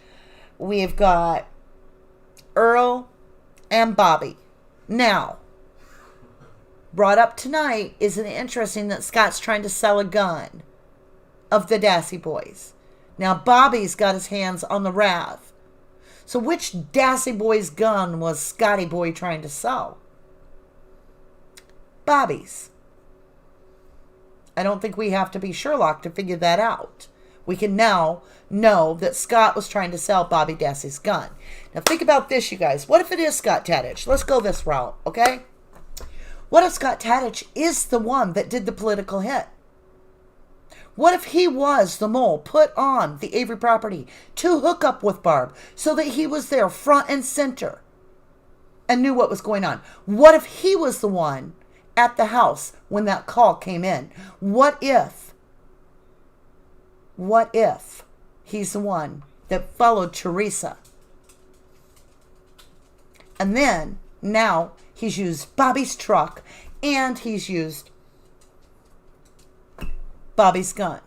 we've got Earl, and Bobby. Now, brought up tonight, isn't it interesting that Scott's trying to sell a gun of the Dassey boys? Now, Bobby's got his hands on the RAV. So which Dassey boy's gun was Scotty boy trying to sell? Bobby's. I don't think we have to be Sherlock to figure that out. We can now know that Scott was trying to sell Bobby Dassey's gun. Now think about this, you guys. What if it is Scott Tadich? Let's go this route, okay? What if Scott Tadich is the one that did the political hit? What if he was the mole put on the Avery property to hook up with Barb so that he was there front and center and knew what was going on? What if he was the one at the house when that call came in? What if he's the one that followed Teresa? And then now he's used Bobby's truck and he's used Bobby's gun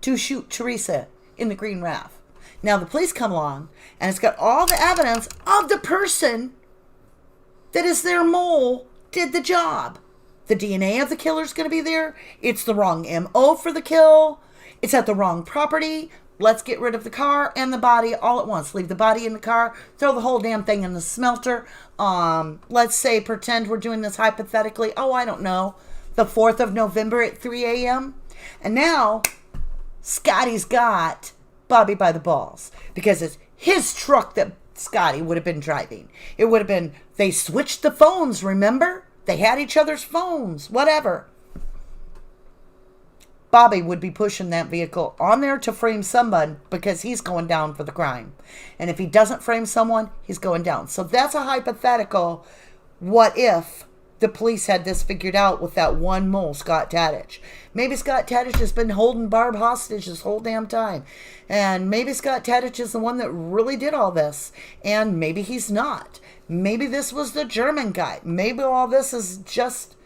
to shoot Teresa in the Green Raft. Now the police come along and it's got all the evidence of the person that is their mole did the job. The DNA of the killer's going to be there. It's the wrong MO for the kill. It's at the wrong property. Let's get rid of the car and the body all at once. Leave the body in the car. Throw the whole damn thing in the smelter. Let's say, pretend we're doing this hypothetically. Oh, I don't know. The 4th of November at 3 a.m. And now, Scotty's got Bobby by the balls. Because it's his truck that Scotty would have been driving. It would have been, they switched the phones, remember? They had each other's phones, whatever. Bobby would be pushing that vehicle on there to frame someone because he's going down for the crime. And if he doesn't frame someone, he's going down. So that's a hypothetical. What if the police had this figured out with that one mole, Scott Tadich? Maybe Scott Tadich has been holding Barb hostage this whole damn time. And maybe Scott Tadich is the one that really did all this. And maybe he's not. Maybe this was the German guy. Maybe all this is just...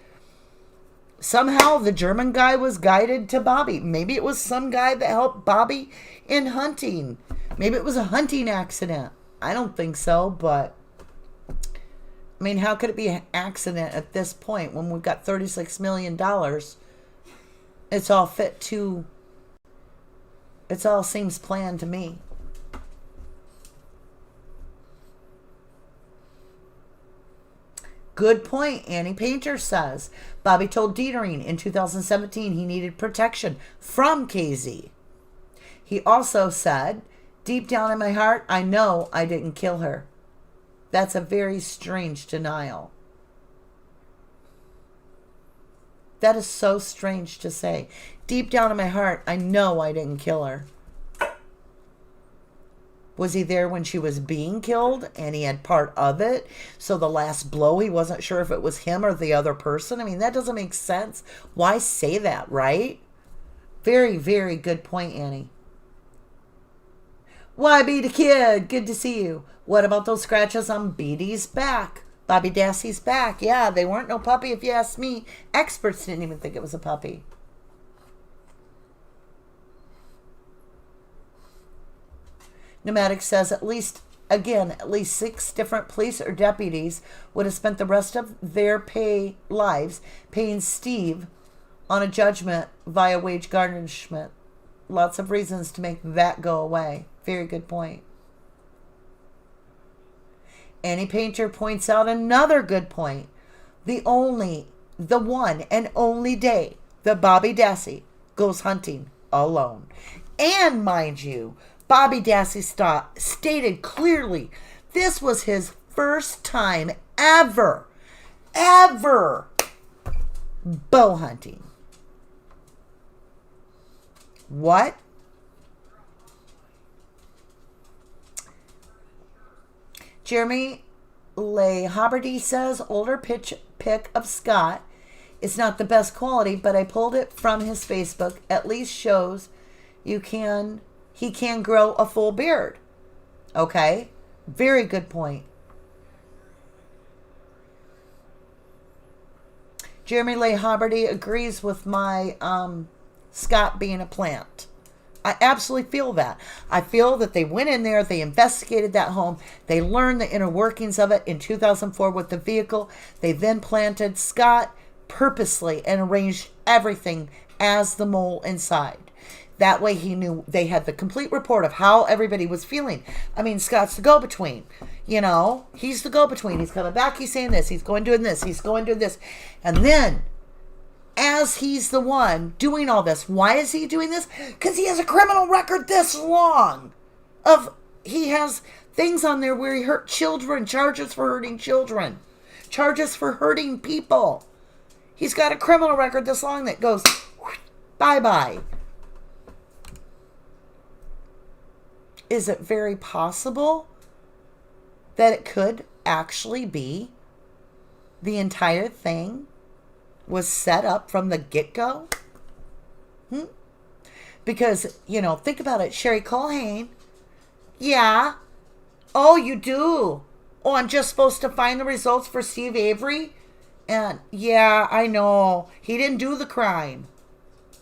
somehow the German guy was guided to Bobby. Maybe it was some guy that helped Bobby in hunting. Maybe it was a hunting accident. I don't think so, but... I mean, how could it be an accident at this point when we've got $36 million? It's all fit to... it all seems planned to me. Good point, Annie Painter says. Bobby told Dietering in 2017 he needed protection from KZ. He also said, deep down in my heart, I know I didn't kill her. That's a very strange denial. That is so strange to say. Deep down in my heart, I know I didn't kill her. Was he there when she was being killed and he had part of it? So the last blow, he wasn't sure if it was him or the other person. I mean, that doesn't make sense. Why say that, right? Very, very good point, Annie. Why be the kid? Good to see you. What about those scratches on BD's back? Bobby Dassey's back. Yeah, they weren't no puppy if you ask me. Experts didn't even think it was a puppy. Pneumatic says at least 6 different police or deputies would have spent the rest of their lives paying Steve on a judgment via wage garnishment. Lots of reasons to make that go away. Very good point. Annie Painter points out another good point. The one and only day that Bobby Dassey goes hunting alone. And mind you, Bobby Dassey stated clearly this was his first time ever bow hunting. What? Jeremy Le Haberty says older pic of Scott is not the best quality, but I pulled it from his Facebook. At least shows he can grow a full beard. Okay? Very good point. Jeremy Le Haberty agrees with my Scott being a plant. I absolutely feel that. I feel that they went in there, they investigated that home, they learned the inner workings of it in 2004 with the vehicle. They then planted Scott purposely and arranged everything as the mole inside. That way he knew they had the complete report of how everybody was feeling. I mean, Scott's the go-between. You know, he's the go-between. He's coming back, he's saying this, he's going doing this, he's going doing this. And then, as he's the one doing all this, why is he doing this? Because he has a criminal record this long. He has things on there where he hurt children, charges for hurting children, charges for hurting people. He's got a criminal record this long that goes bye-bye. Is it very possible that it could actually be the entire thing was set up from the get-go? Because, you know, think about it. Sherry Culhane. Yeah. Oh, you do. Oh, I'm just supposed to find the results for Steve Avery? And, yeah, I know. He didn't do the crime.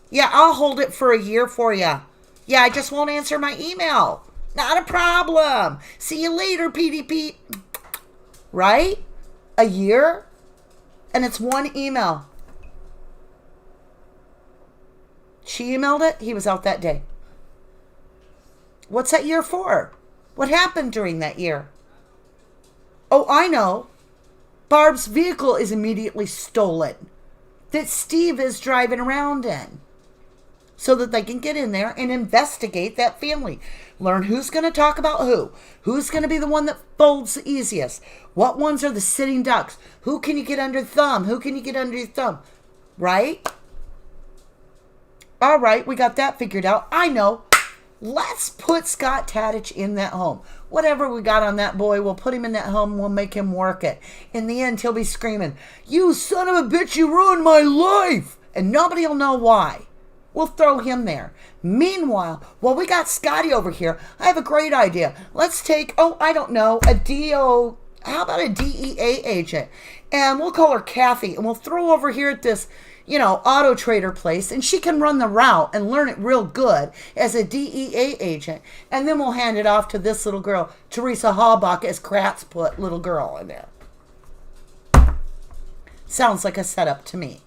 Yeah, I'll hold it for a year for you. Yeah, I just won't answer my email. Not a problem. See you later, PDP. Right? A year? And it's one email. She emailed it. He was out that day. What's that year for? What happened during that year? Oh, I know. Barb's vehicle is immediately stolen that Steve is driving around in so that they can get in there and investigate that family. Learn who's going to talk about who. Who's going to be the one that folds the easiest. What ones are the sitting ducks? Who can you get under the thumb? Who can you get under your thumb? Right? All right, we got that figured out. I know. Let's put Scott Tadich in that home. Whatever we got on that boy, we'll put him in that home. We'll make him work it. In the end, he'll be screaming, "You son of a bitch, you ruined my life!" And nobody will know why. We'll throw him there. Meanwhile, while we got Scotty over here, I have a great idea. Let's take, how about a DEA agent? And we'll call her Kathy, and we'll throw over here at this, auto trader place, and she can run the route and learn it real good as a DEA agent. And then we'll hand it off to this little girl, Teresa Halbach, as Kratz put little girl in there. Sounds like a setup to me.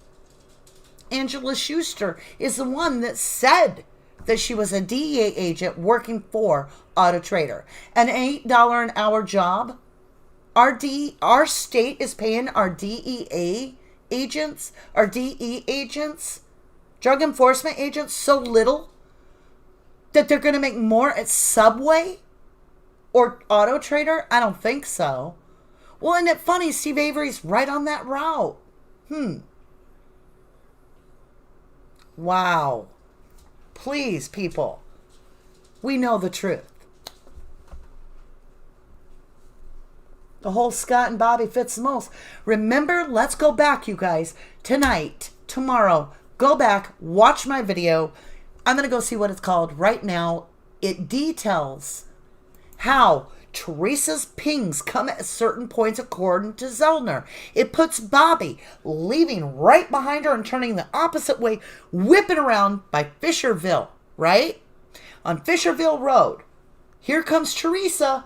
Angela Schuster is the one that said that she was a DEA agent working for Auto Trader. An $8 an hour job. Our state is paying our DEA agents, our DE agents, drug enforcement agents, so little that they're going to make more at Subway or Auto Trader? I don't think so. Well, isn't it funny? Steve Avery's right on that route. Wow. Please, people. We know the truth. The whole Scott and Bobby fits the most. Remember, let's go back, you guys. Tonight, tomorrow, go back, watch my video. I'm going to go see what it's called right now. It details how Teresa's pings come at certain points according to Zellner. It puts Bobby leaving right behind her and turning the opposite way, whipping around by Fisherville, right? On Fisherville Road. Here comes Teresa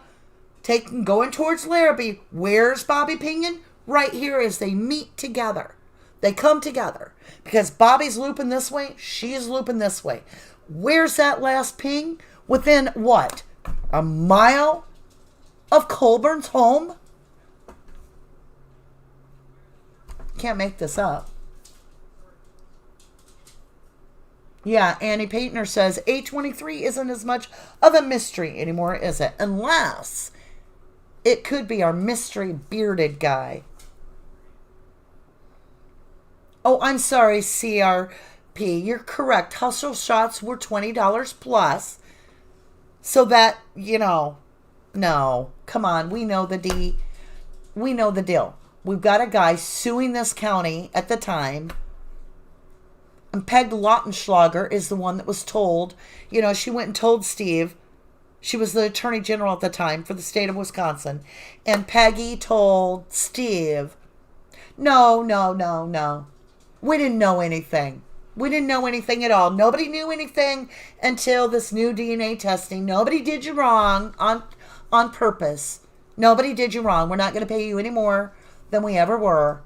going towards Larrabee. Where's Bobby pinging? Right here as they meet together. They come together because Bobby's looping this way. She's looping this way. Where's that last ping? Within what? A mile of Colburn's home? Can't make this up. Yeah, Annie Paintner says A23 isn't as much of a mystery anymore, is it? Unless it could be our mystery bearded guy. Oh, I'm sorry, CRP. You're correct. Hustle shots were $20 plus. So that, no. Come on. We know the deal. We've got a guy suing this county at the time. And Peg Lautenschlager is the one that was told. She went and told Steve. She was the attorney general at the time for the state of Wisconsin. And Peggy told Steve, no. We didn't know anything. We didn't know anything at all. Nobody knew anything until this new DNA testing. Nobody did you wrong on purpose. Nobody did you wrong. We're not going to pay you any more than we ever were.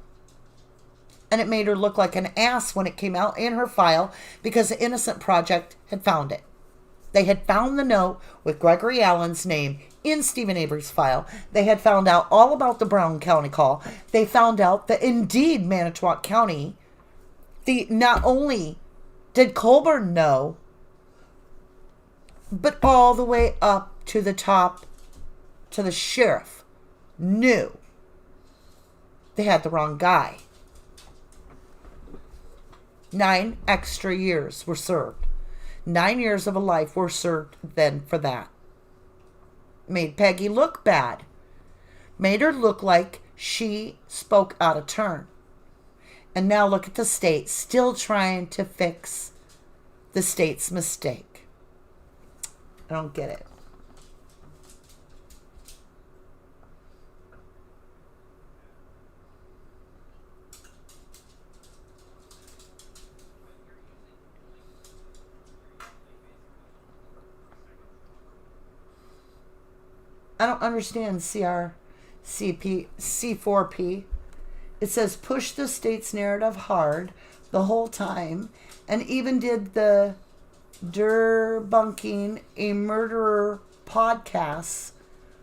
And it made her look like an ass when it came out in her file because the Innocent Project had found it. They had found the note with Gregory Allen's name in Stephen Avery's file. They had found out all about the Brown County call. They found out that indeed Manitowoc County, not only did Colburn know, but all the way up to the top, to the sheriff, knew they had the wrong guy. 9 extra years were served. 9 years of a life were served then for that. Made Peggy look bad. Made her look like she spoke out of turn. And now look at the state still trying to fix the state's mistake. I don't get it. I don't understand C4P. It says push the state's narrative hard the whole time and even did the debunking a murderer podcasts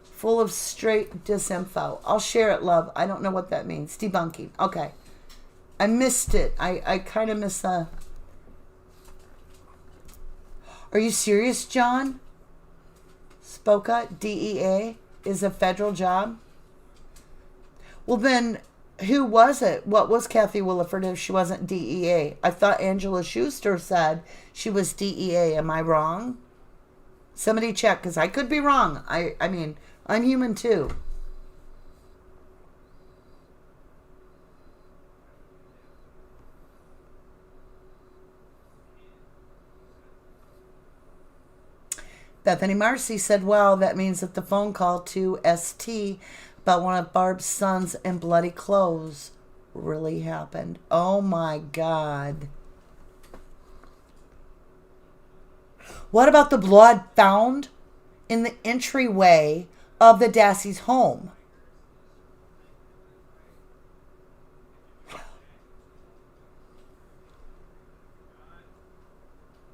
full of straight disinfo. I'll share it, love. I don't know what that means. Debunking. Okay. I missed it. I kind of missed the... Are you serious, John? SPOCA, DEA, is a federal job? Well, then, who was it? What was Kathy Williford if she wasn't DEA? I thought Angela Schuster said she was DEA. Am I wrong? Somebody check, because I could be wrong. I mean, I'm human too. Bethany Marcy said, well, that means that the phone call to ST about one of Barb's sons in bloody clothes really happened. Oh my God. What about the blood found in the entryway of the Dassey's home?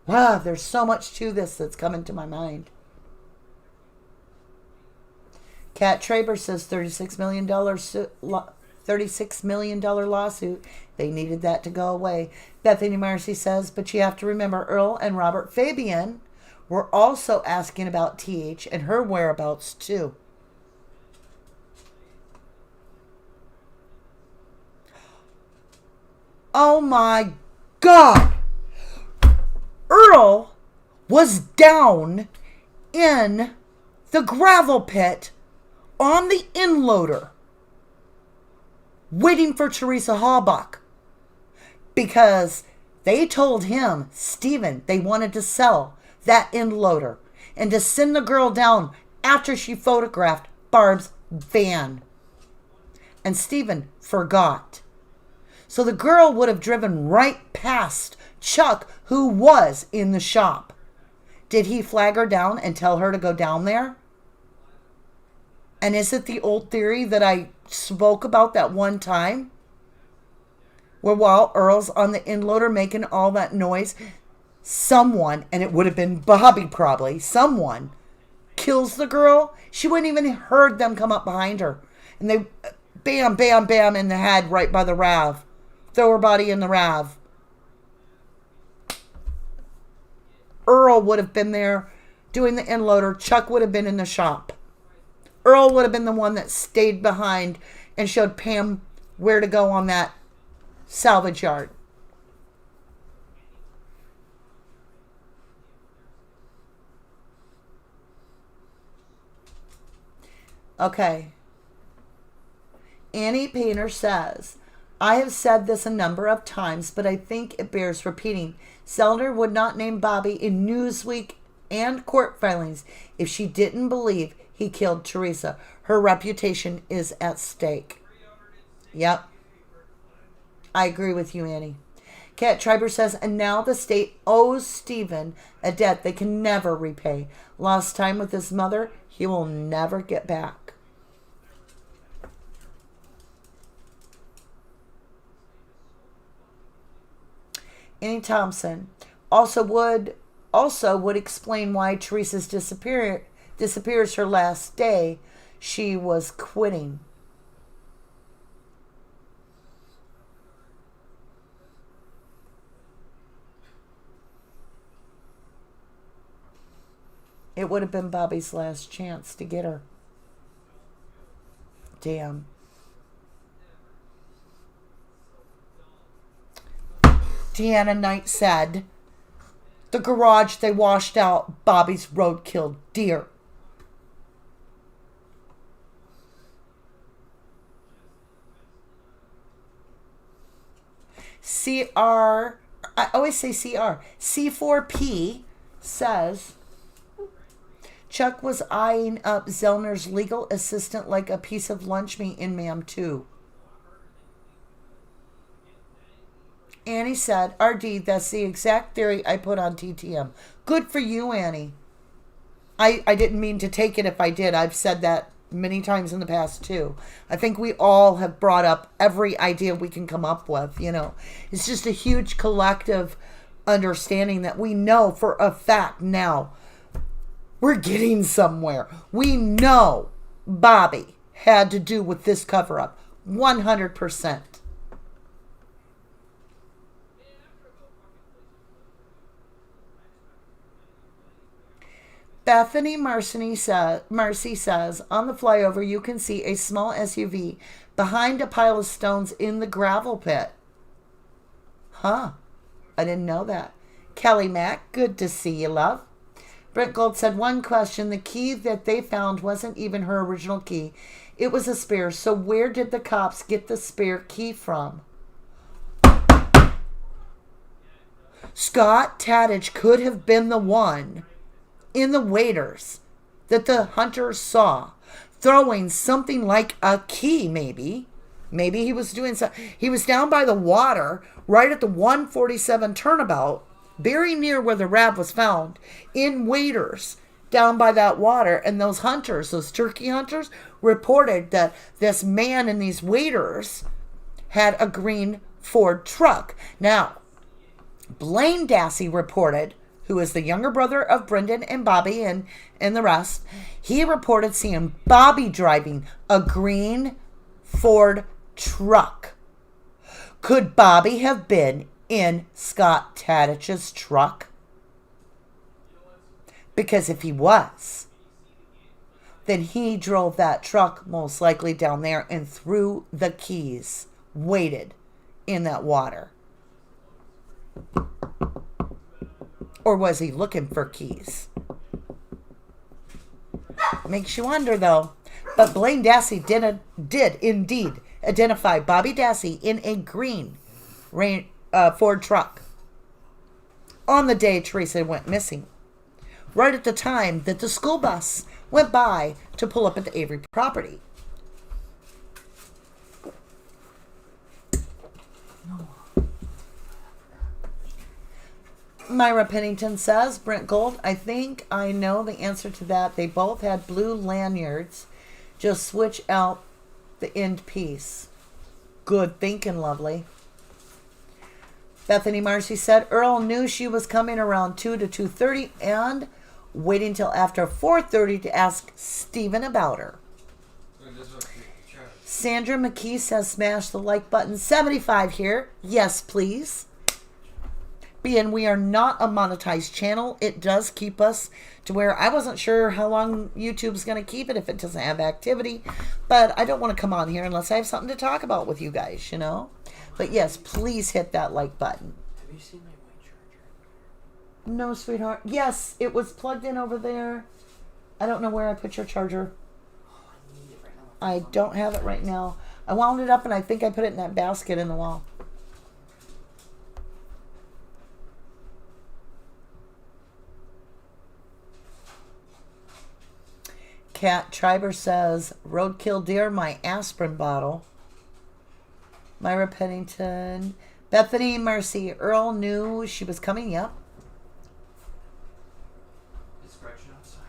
Wow, there's so much to this that's coming to my mind. Kat Traber says $36 million lawsuit. They needed that to go away. Bethany Marcy says, but you have to remember Earl and Robert Fabian were also asking about TH and her whereabouts too. Oh my God. Earl was down in the gravel pit on the inloader waiting for Teresa Halbach because they told him, Stephen, they wanted to sell that inloader and to send the girl down after she photographed Barb's van. And Stephen forgot. So the girl would have driven right past Chuck, who was in the shop. Did he flag her down and tell her to go down there? And is it the old theory that I spoke about that one time? Where while Earl's on the inloader making all that noise, someone, and it would have been Bobby probably, someone kills the girl. She wouldn't even heard them come up behind her. And they bam, bam, bam in the head right by the RAV. Throw her body in the RAV. Earl would have been there doing the inloader. Chuck would have been in the shop. Earl would have been the one that stayed behind and showed Pam where to go on that salvage yard. Okay. Annie Painter says, I have said this a number of times, but I think it bears repeating. Zellner would not name Bobby in Newsweek and court filings if she didn't believe he killed Teresa. Her reputation is at stake. Yep. I agree with you, Annie. Kat Triber says, and now the state owes Stephen a debt they can never repay. Lost time with his mother, he will never get back. Annie Thompson also would explain why Teresa's disappears her last day. She was quitting. It would have been Bobby's last chance to get her. Damn. Deanna Knight said, the garage they washed out Bobby's roadkill deer. I always say C4P says, Chuck was eyeing up Zellner's legal assistant like a piece of lunch meat in Ma'am 2. Annie said, RD, that's the exact theory I put on TTM. Good for you, Annie. I didn't mean to take it if I did. I've said that many times in the past, too. I think we all have brought up every idea we can come up with, you know. It's just a huge collective understanding that we know for a fact now we're getting somewhere. We know Bobby had to do with this cover-up. 100%. Bethany Marcy says, on the flyover you can see a small SUV behind a pile of stones in the gravel pit. Huh. I didn't know that. Kelly Mack, good to see you, love. Brent Gold said, one question, the key that they found wasn't even her original key. It was a spare. So where did the cops get the spare key from? Scott Tadich could have been the one in the waders that the hunters saw throwing something like a key. Maybe he was doing something. He was down by the water right at the 147 turnabout, very near where the rab was found, in waders down by that water. And those hunters, those turkey hunters, reported that this man in these waders had a green Ford truck. Now, Blaine Dassey reported, who is the younger brother of Brendan and Bobby and the rest, he reported seeing Bobby driving a green Ford truck. Could Bobby have been in Scott Tadich's truck? Because if he was, then he drove that truck most likely down there and threw the keys, waited in that water. Or was he looking for keys? Makes you wonder, though. But Blaine Dassey did indeed identify Bobby Dassey in a green Ford truck on the day Teresa went missing, right at the time that the school bus went by to pull up at the Avery property. Myra Pennington says, Brent Gold, I think I know the answer to that. They both had blue lanyards. Just switch out the end piece. Good thinking, lovely. Bethany Marcy said, Earl knew she was coming around 2 to 2:30 and waiting till after 4:30 to ask Stephen about her. Sandra McKee says, smash the like button. 75 here. Yes, please. Being we are not a monetized channel, it does keep us to where I wasn't sure how long YouTube's going to keep it if it doesn't have activity. But I don't want to come on here unless I have something to talk about with you guys, you know. But yes, please hit that like button. Have you seen my white charger? No, sweetheart. Yes, it was plugged in over there. I don't know where I put your charger. Oh, I need it right now. I don't have it right now. I wound it up and I think I put it in that basket in the wall. Kat Triber says, roadkill deer, my aspirin bottle. Myra Pennington. Bethany Mercy. Earl knew she was coming. Yep. It's scratching outside.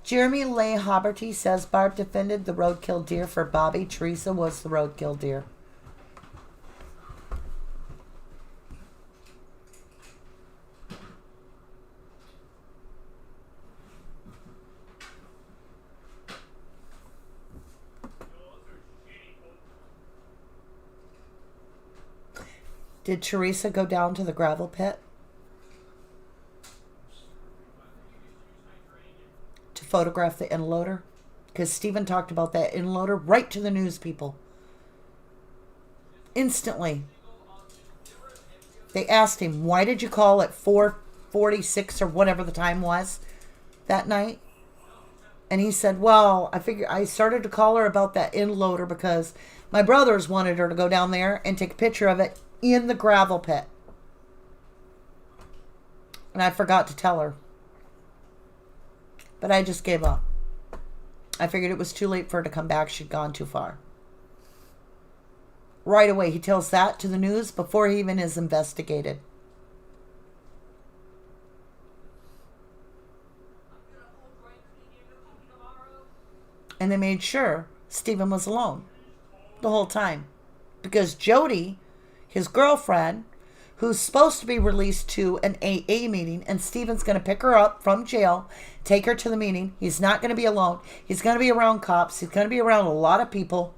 Jeremy Leigh Hobberty says, Barb defended the roadkill deer for Bobby. Teresa was the roadkill deer. Did Teresa go down to the gravel pit to photograph the inloader? Because Stephen talked about that inloader right to the news people. Instantly. They asked him, why did you call at 4:46 or whatever the time was that night? And he said, well, I started to call her about that end loader because my brothers wanted her to go down there and take a picture of it in the gravel pit. And I forgot to tell her. But I just gave up. I figured it was too late for her to come back. She'd gone too far. Right away, he tells that to the news before he even is investigated. And they made sure Stephen was alone the whole time. Because Jody, his girlfriend, who's supposed to be released to an AA meeting, and Stephen's going to pick her up from jail, take her to the meeting. He's not going to be alone. He's going to be around cops. He's going to be around a lot of people.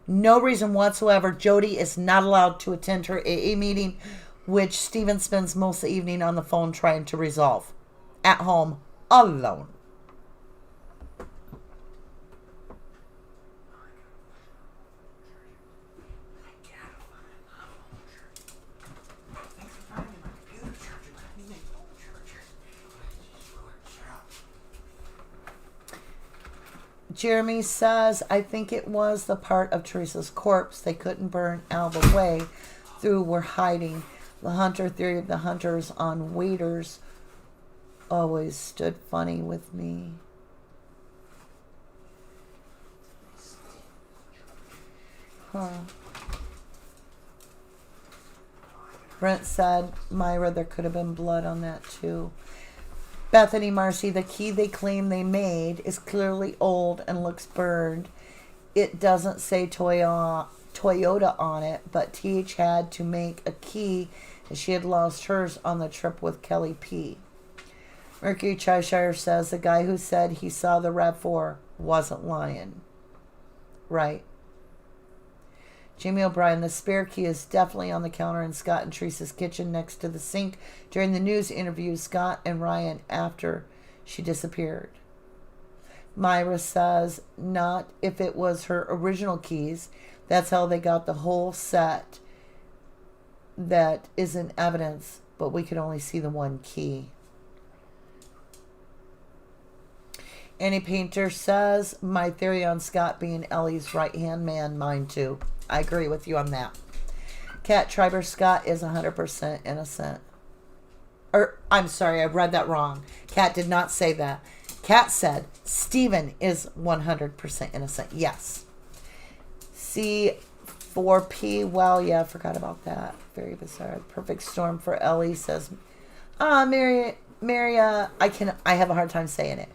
No reason whatsoever Jody is not allowed to attend her AA meeting, which Stephen spends most of the evening on the phone trying to resolve. At home, alone. Jeremy says, I think it was the part of Teresa's corpse they couldn't burn out of the way through were hiding. The hunter theory of the hunters on waiters always stood funny with me. Huh. Brent said, Myra, there could have been blood on that too. Bethany Marcy, the key they claim they made is clearly old and looks burned. It doesn't say Toyota on it, but TH had to make a key as she had lost hers on the trip with Kelly P. Mercury Cheshire says the guy who said he saw the RAV4 wasn't lying. Right. Jamie O'Brien, the spare key is definitely on the counter in Scott and Teresa's kitchen next to the sink during the news interview, Scott and Ryan, after she disappeared. Myra says, not if it was her original keys. That's how they got the whole set. That isn't evidence, but we could only see the one key. Annie Painter says, my theory on Scott being Ellie's right-hand man, mine too. I agree with you on that. Kat Triber Scott is 100% innocent. I'm sorry, I read that wrong. Kat did not say that. Kat said Stephen is 100% innocent. Yes. C4P. Well, yeah, I forgot about that. Very bizarre. Perfect storm for Ellie says. Maria. I have a hard time saying it.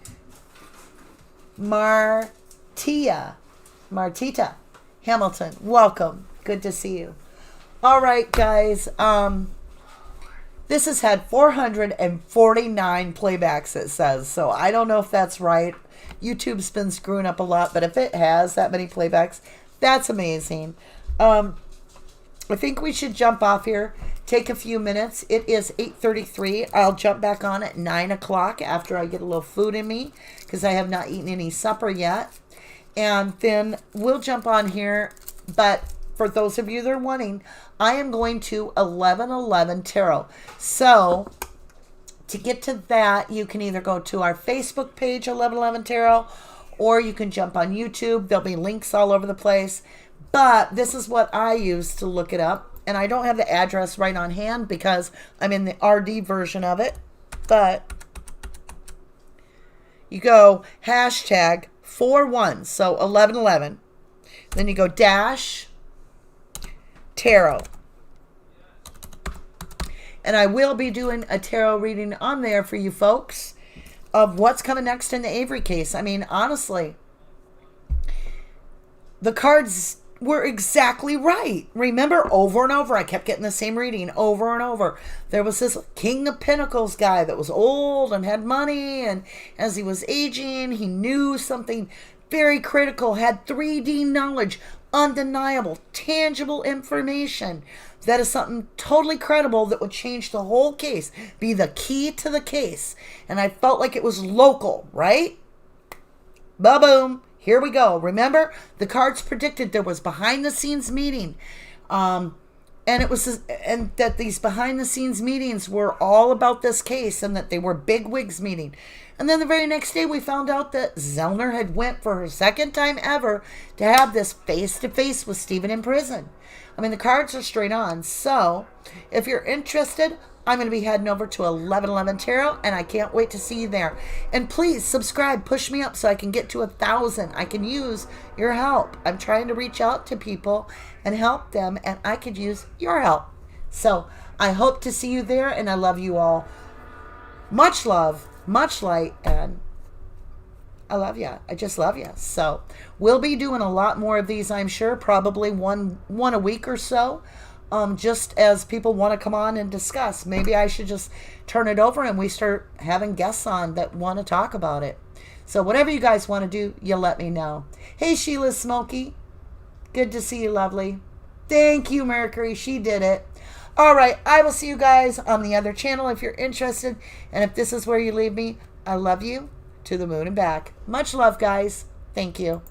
Martita Hamilton, welcome. Good to see you. All right, guys. This has had 449 playbacks, it says. So I don't know if that's right. YouTube's been screwing up a lot, but if it has that many playbacks, that's amazing. I think we should jump off here. Take a few minutes. It is 8:33. I'll jump back on at 9 o'clock after I get a little food in me because I have not eaten any supper yet. And then we'll jump on here. But for those of you that are wanting, I am going to 1111 Tarot. So to get to that, you can either go to our Facebook page, 1111 Tarot, or you can jump on YouTube. There'll be links all over the place. But this is what I use to look it up. And I don't have the address right on hand because I'm in the RD version of it. But you go hashtag 41, so 1111. Then you go dash tarot. And I will be doing a tarot reading on there for you folks of what's coming next in the Avery case. I mean, honestly, the cards were exactly right. Remember, over and over, I kept getting the same reading over and over. There was this King of Pentacles guy that was old and had money, and as he was aging, he knew something very critical, had 3D knowledge, undeniable, tangible information. That is something totally credible that would change the whole case, be the key to the case. And I felt like it was local, right? Ba-boom. Here we go. Remember, the cards predicted there was behind-the-scenes meeting And and that these behind the scenes meetings were all about this case, and that they were big wigs meeting. And then the very next day we found out that Zellner had went for her second time ever to have this face to face with Stephen in prison. I mean, the cards are straight on. So if you're interested, I'm going to be heading over to 1111 Tarot, and I can't wait to see you there. And please subscribe, push me up so I can get to 1,000. I can use your help. I'm trying to reach out to people and help them, and I could use your help. So I hope to see you there, and I love you all. Much love, much light, and I love you. I just love you. So we'll be doing a lot more of these, I'm sure, probably one a week or so. Just as people want to come on and discuss. Maybe I should just turn it over and we start having guests on that want to talk about it. So whatever you guys want to do, you let me know. Hey, Sheila Smokey. Good to see you, lovely. Thank you, Mercury. She did it. All right. I will see you guys on the other channel if you're interested. And if this is where you leave me, I love you to the moon and back. Much love, guys. Thank you.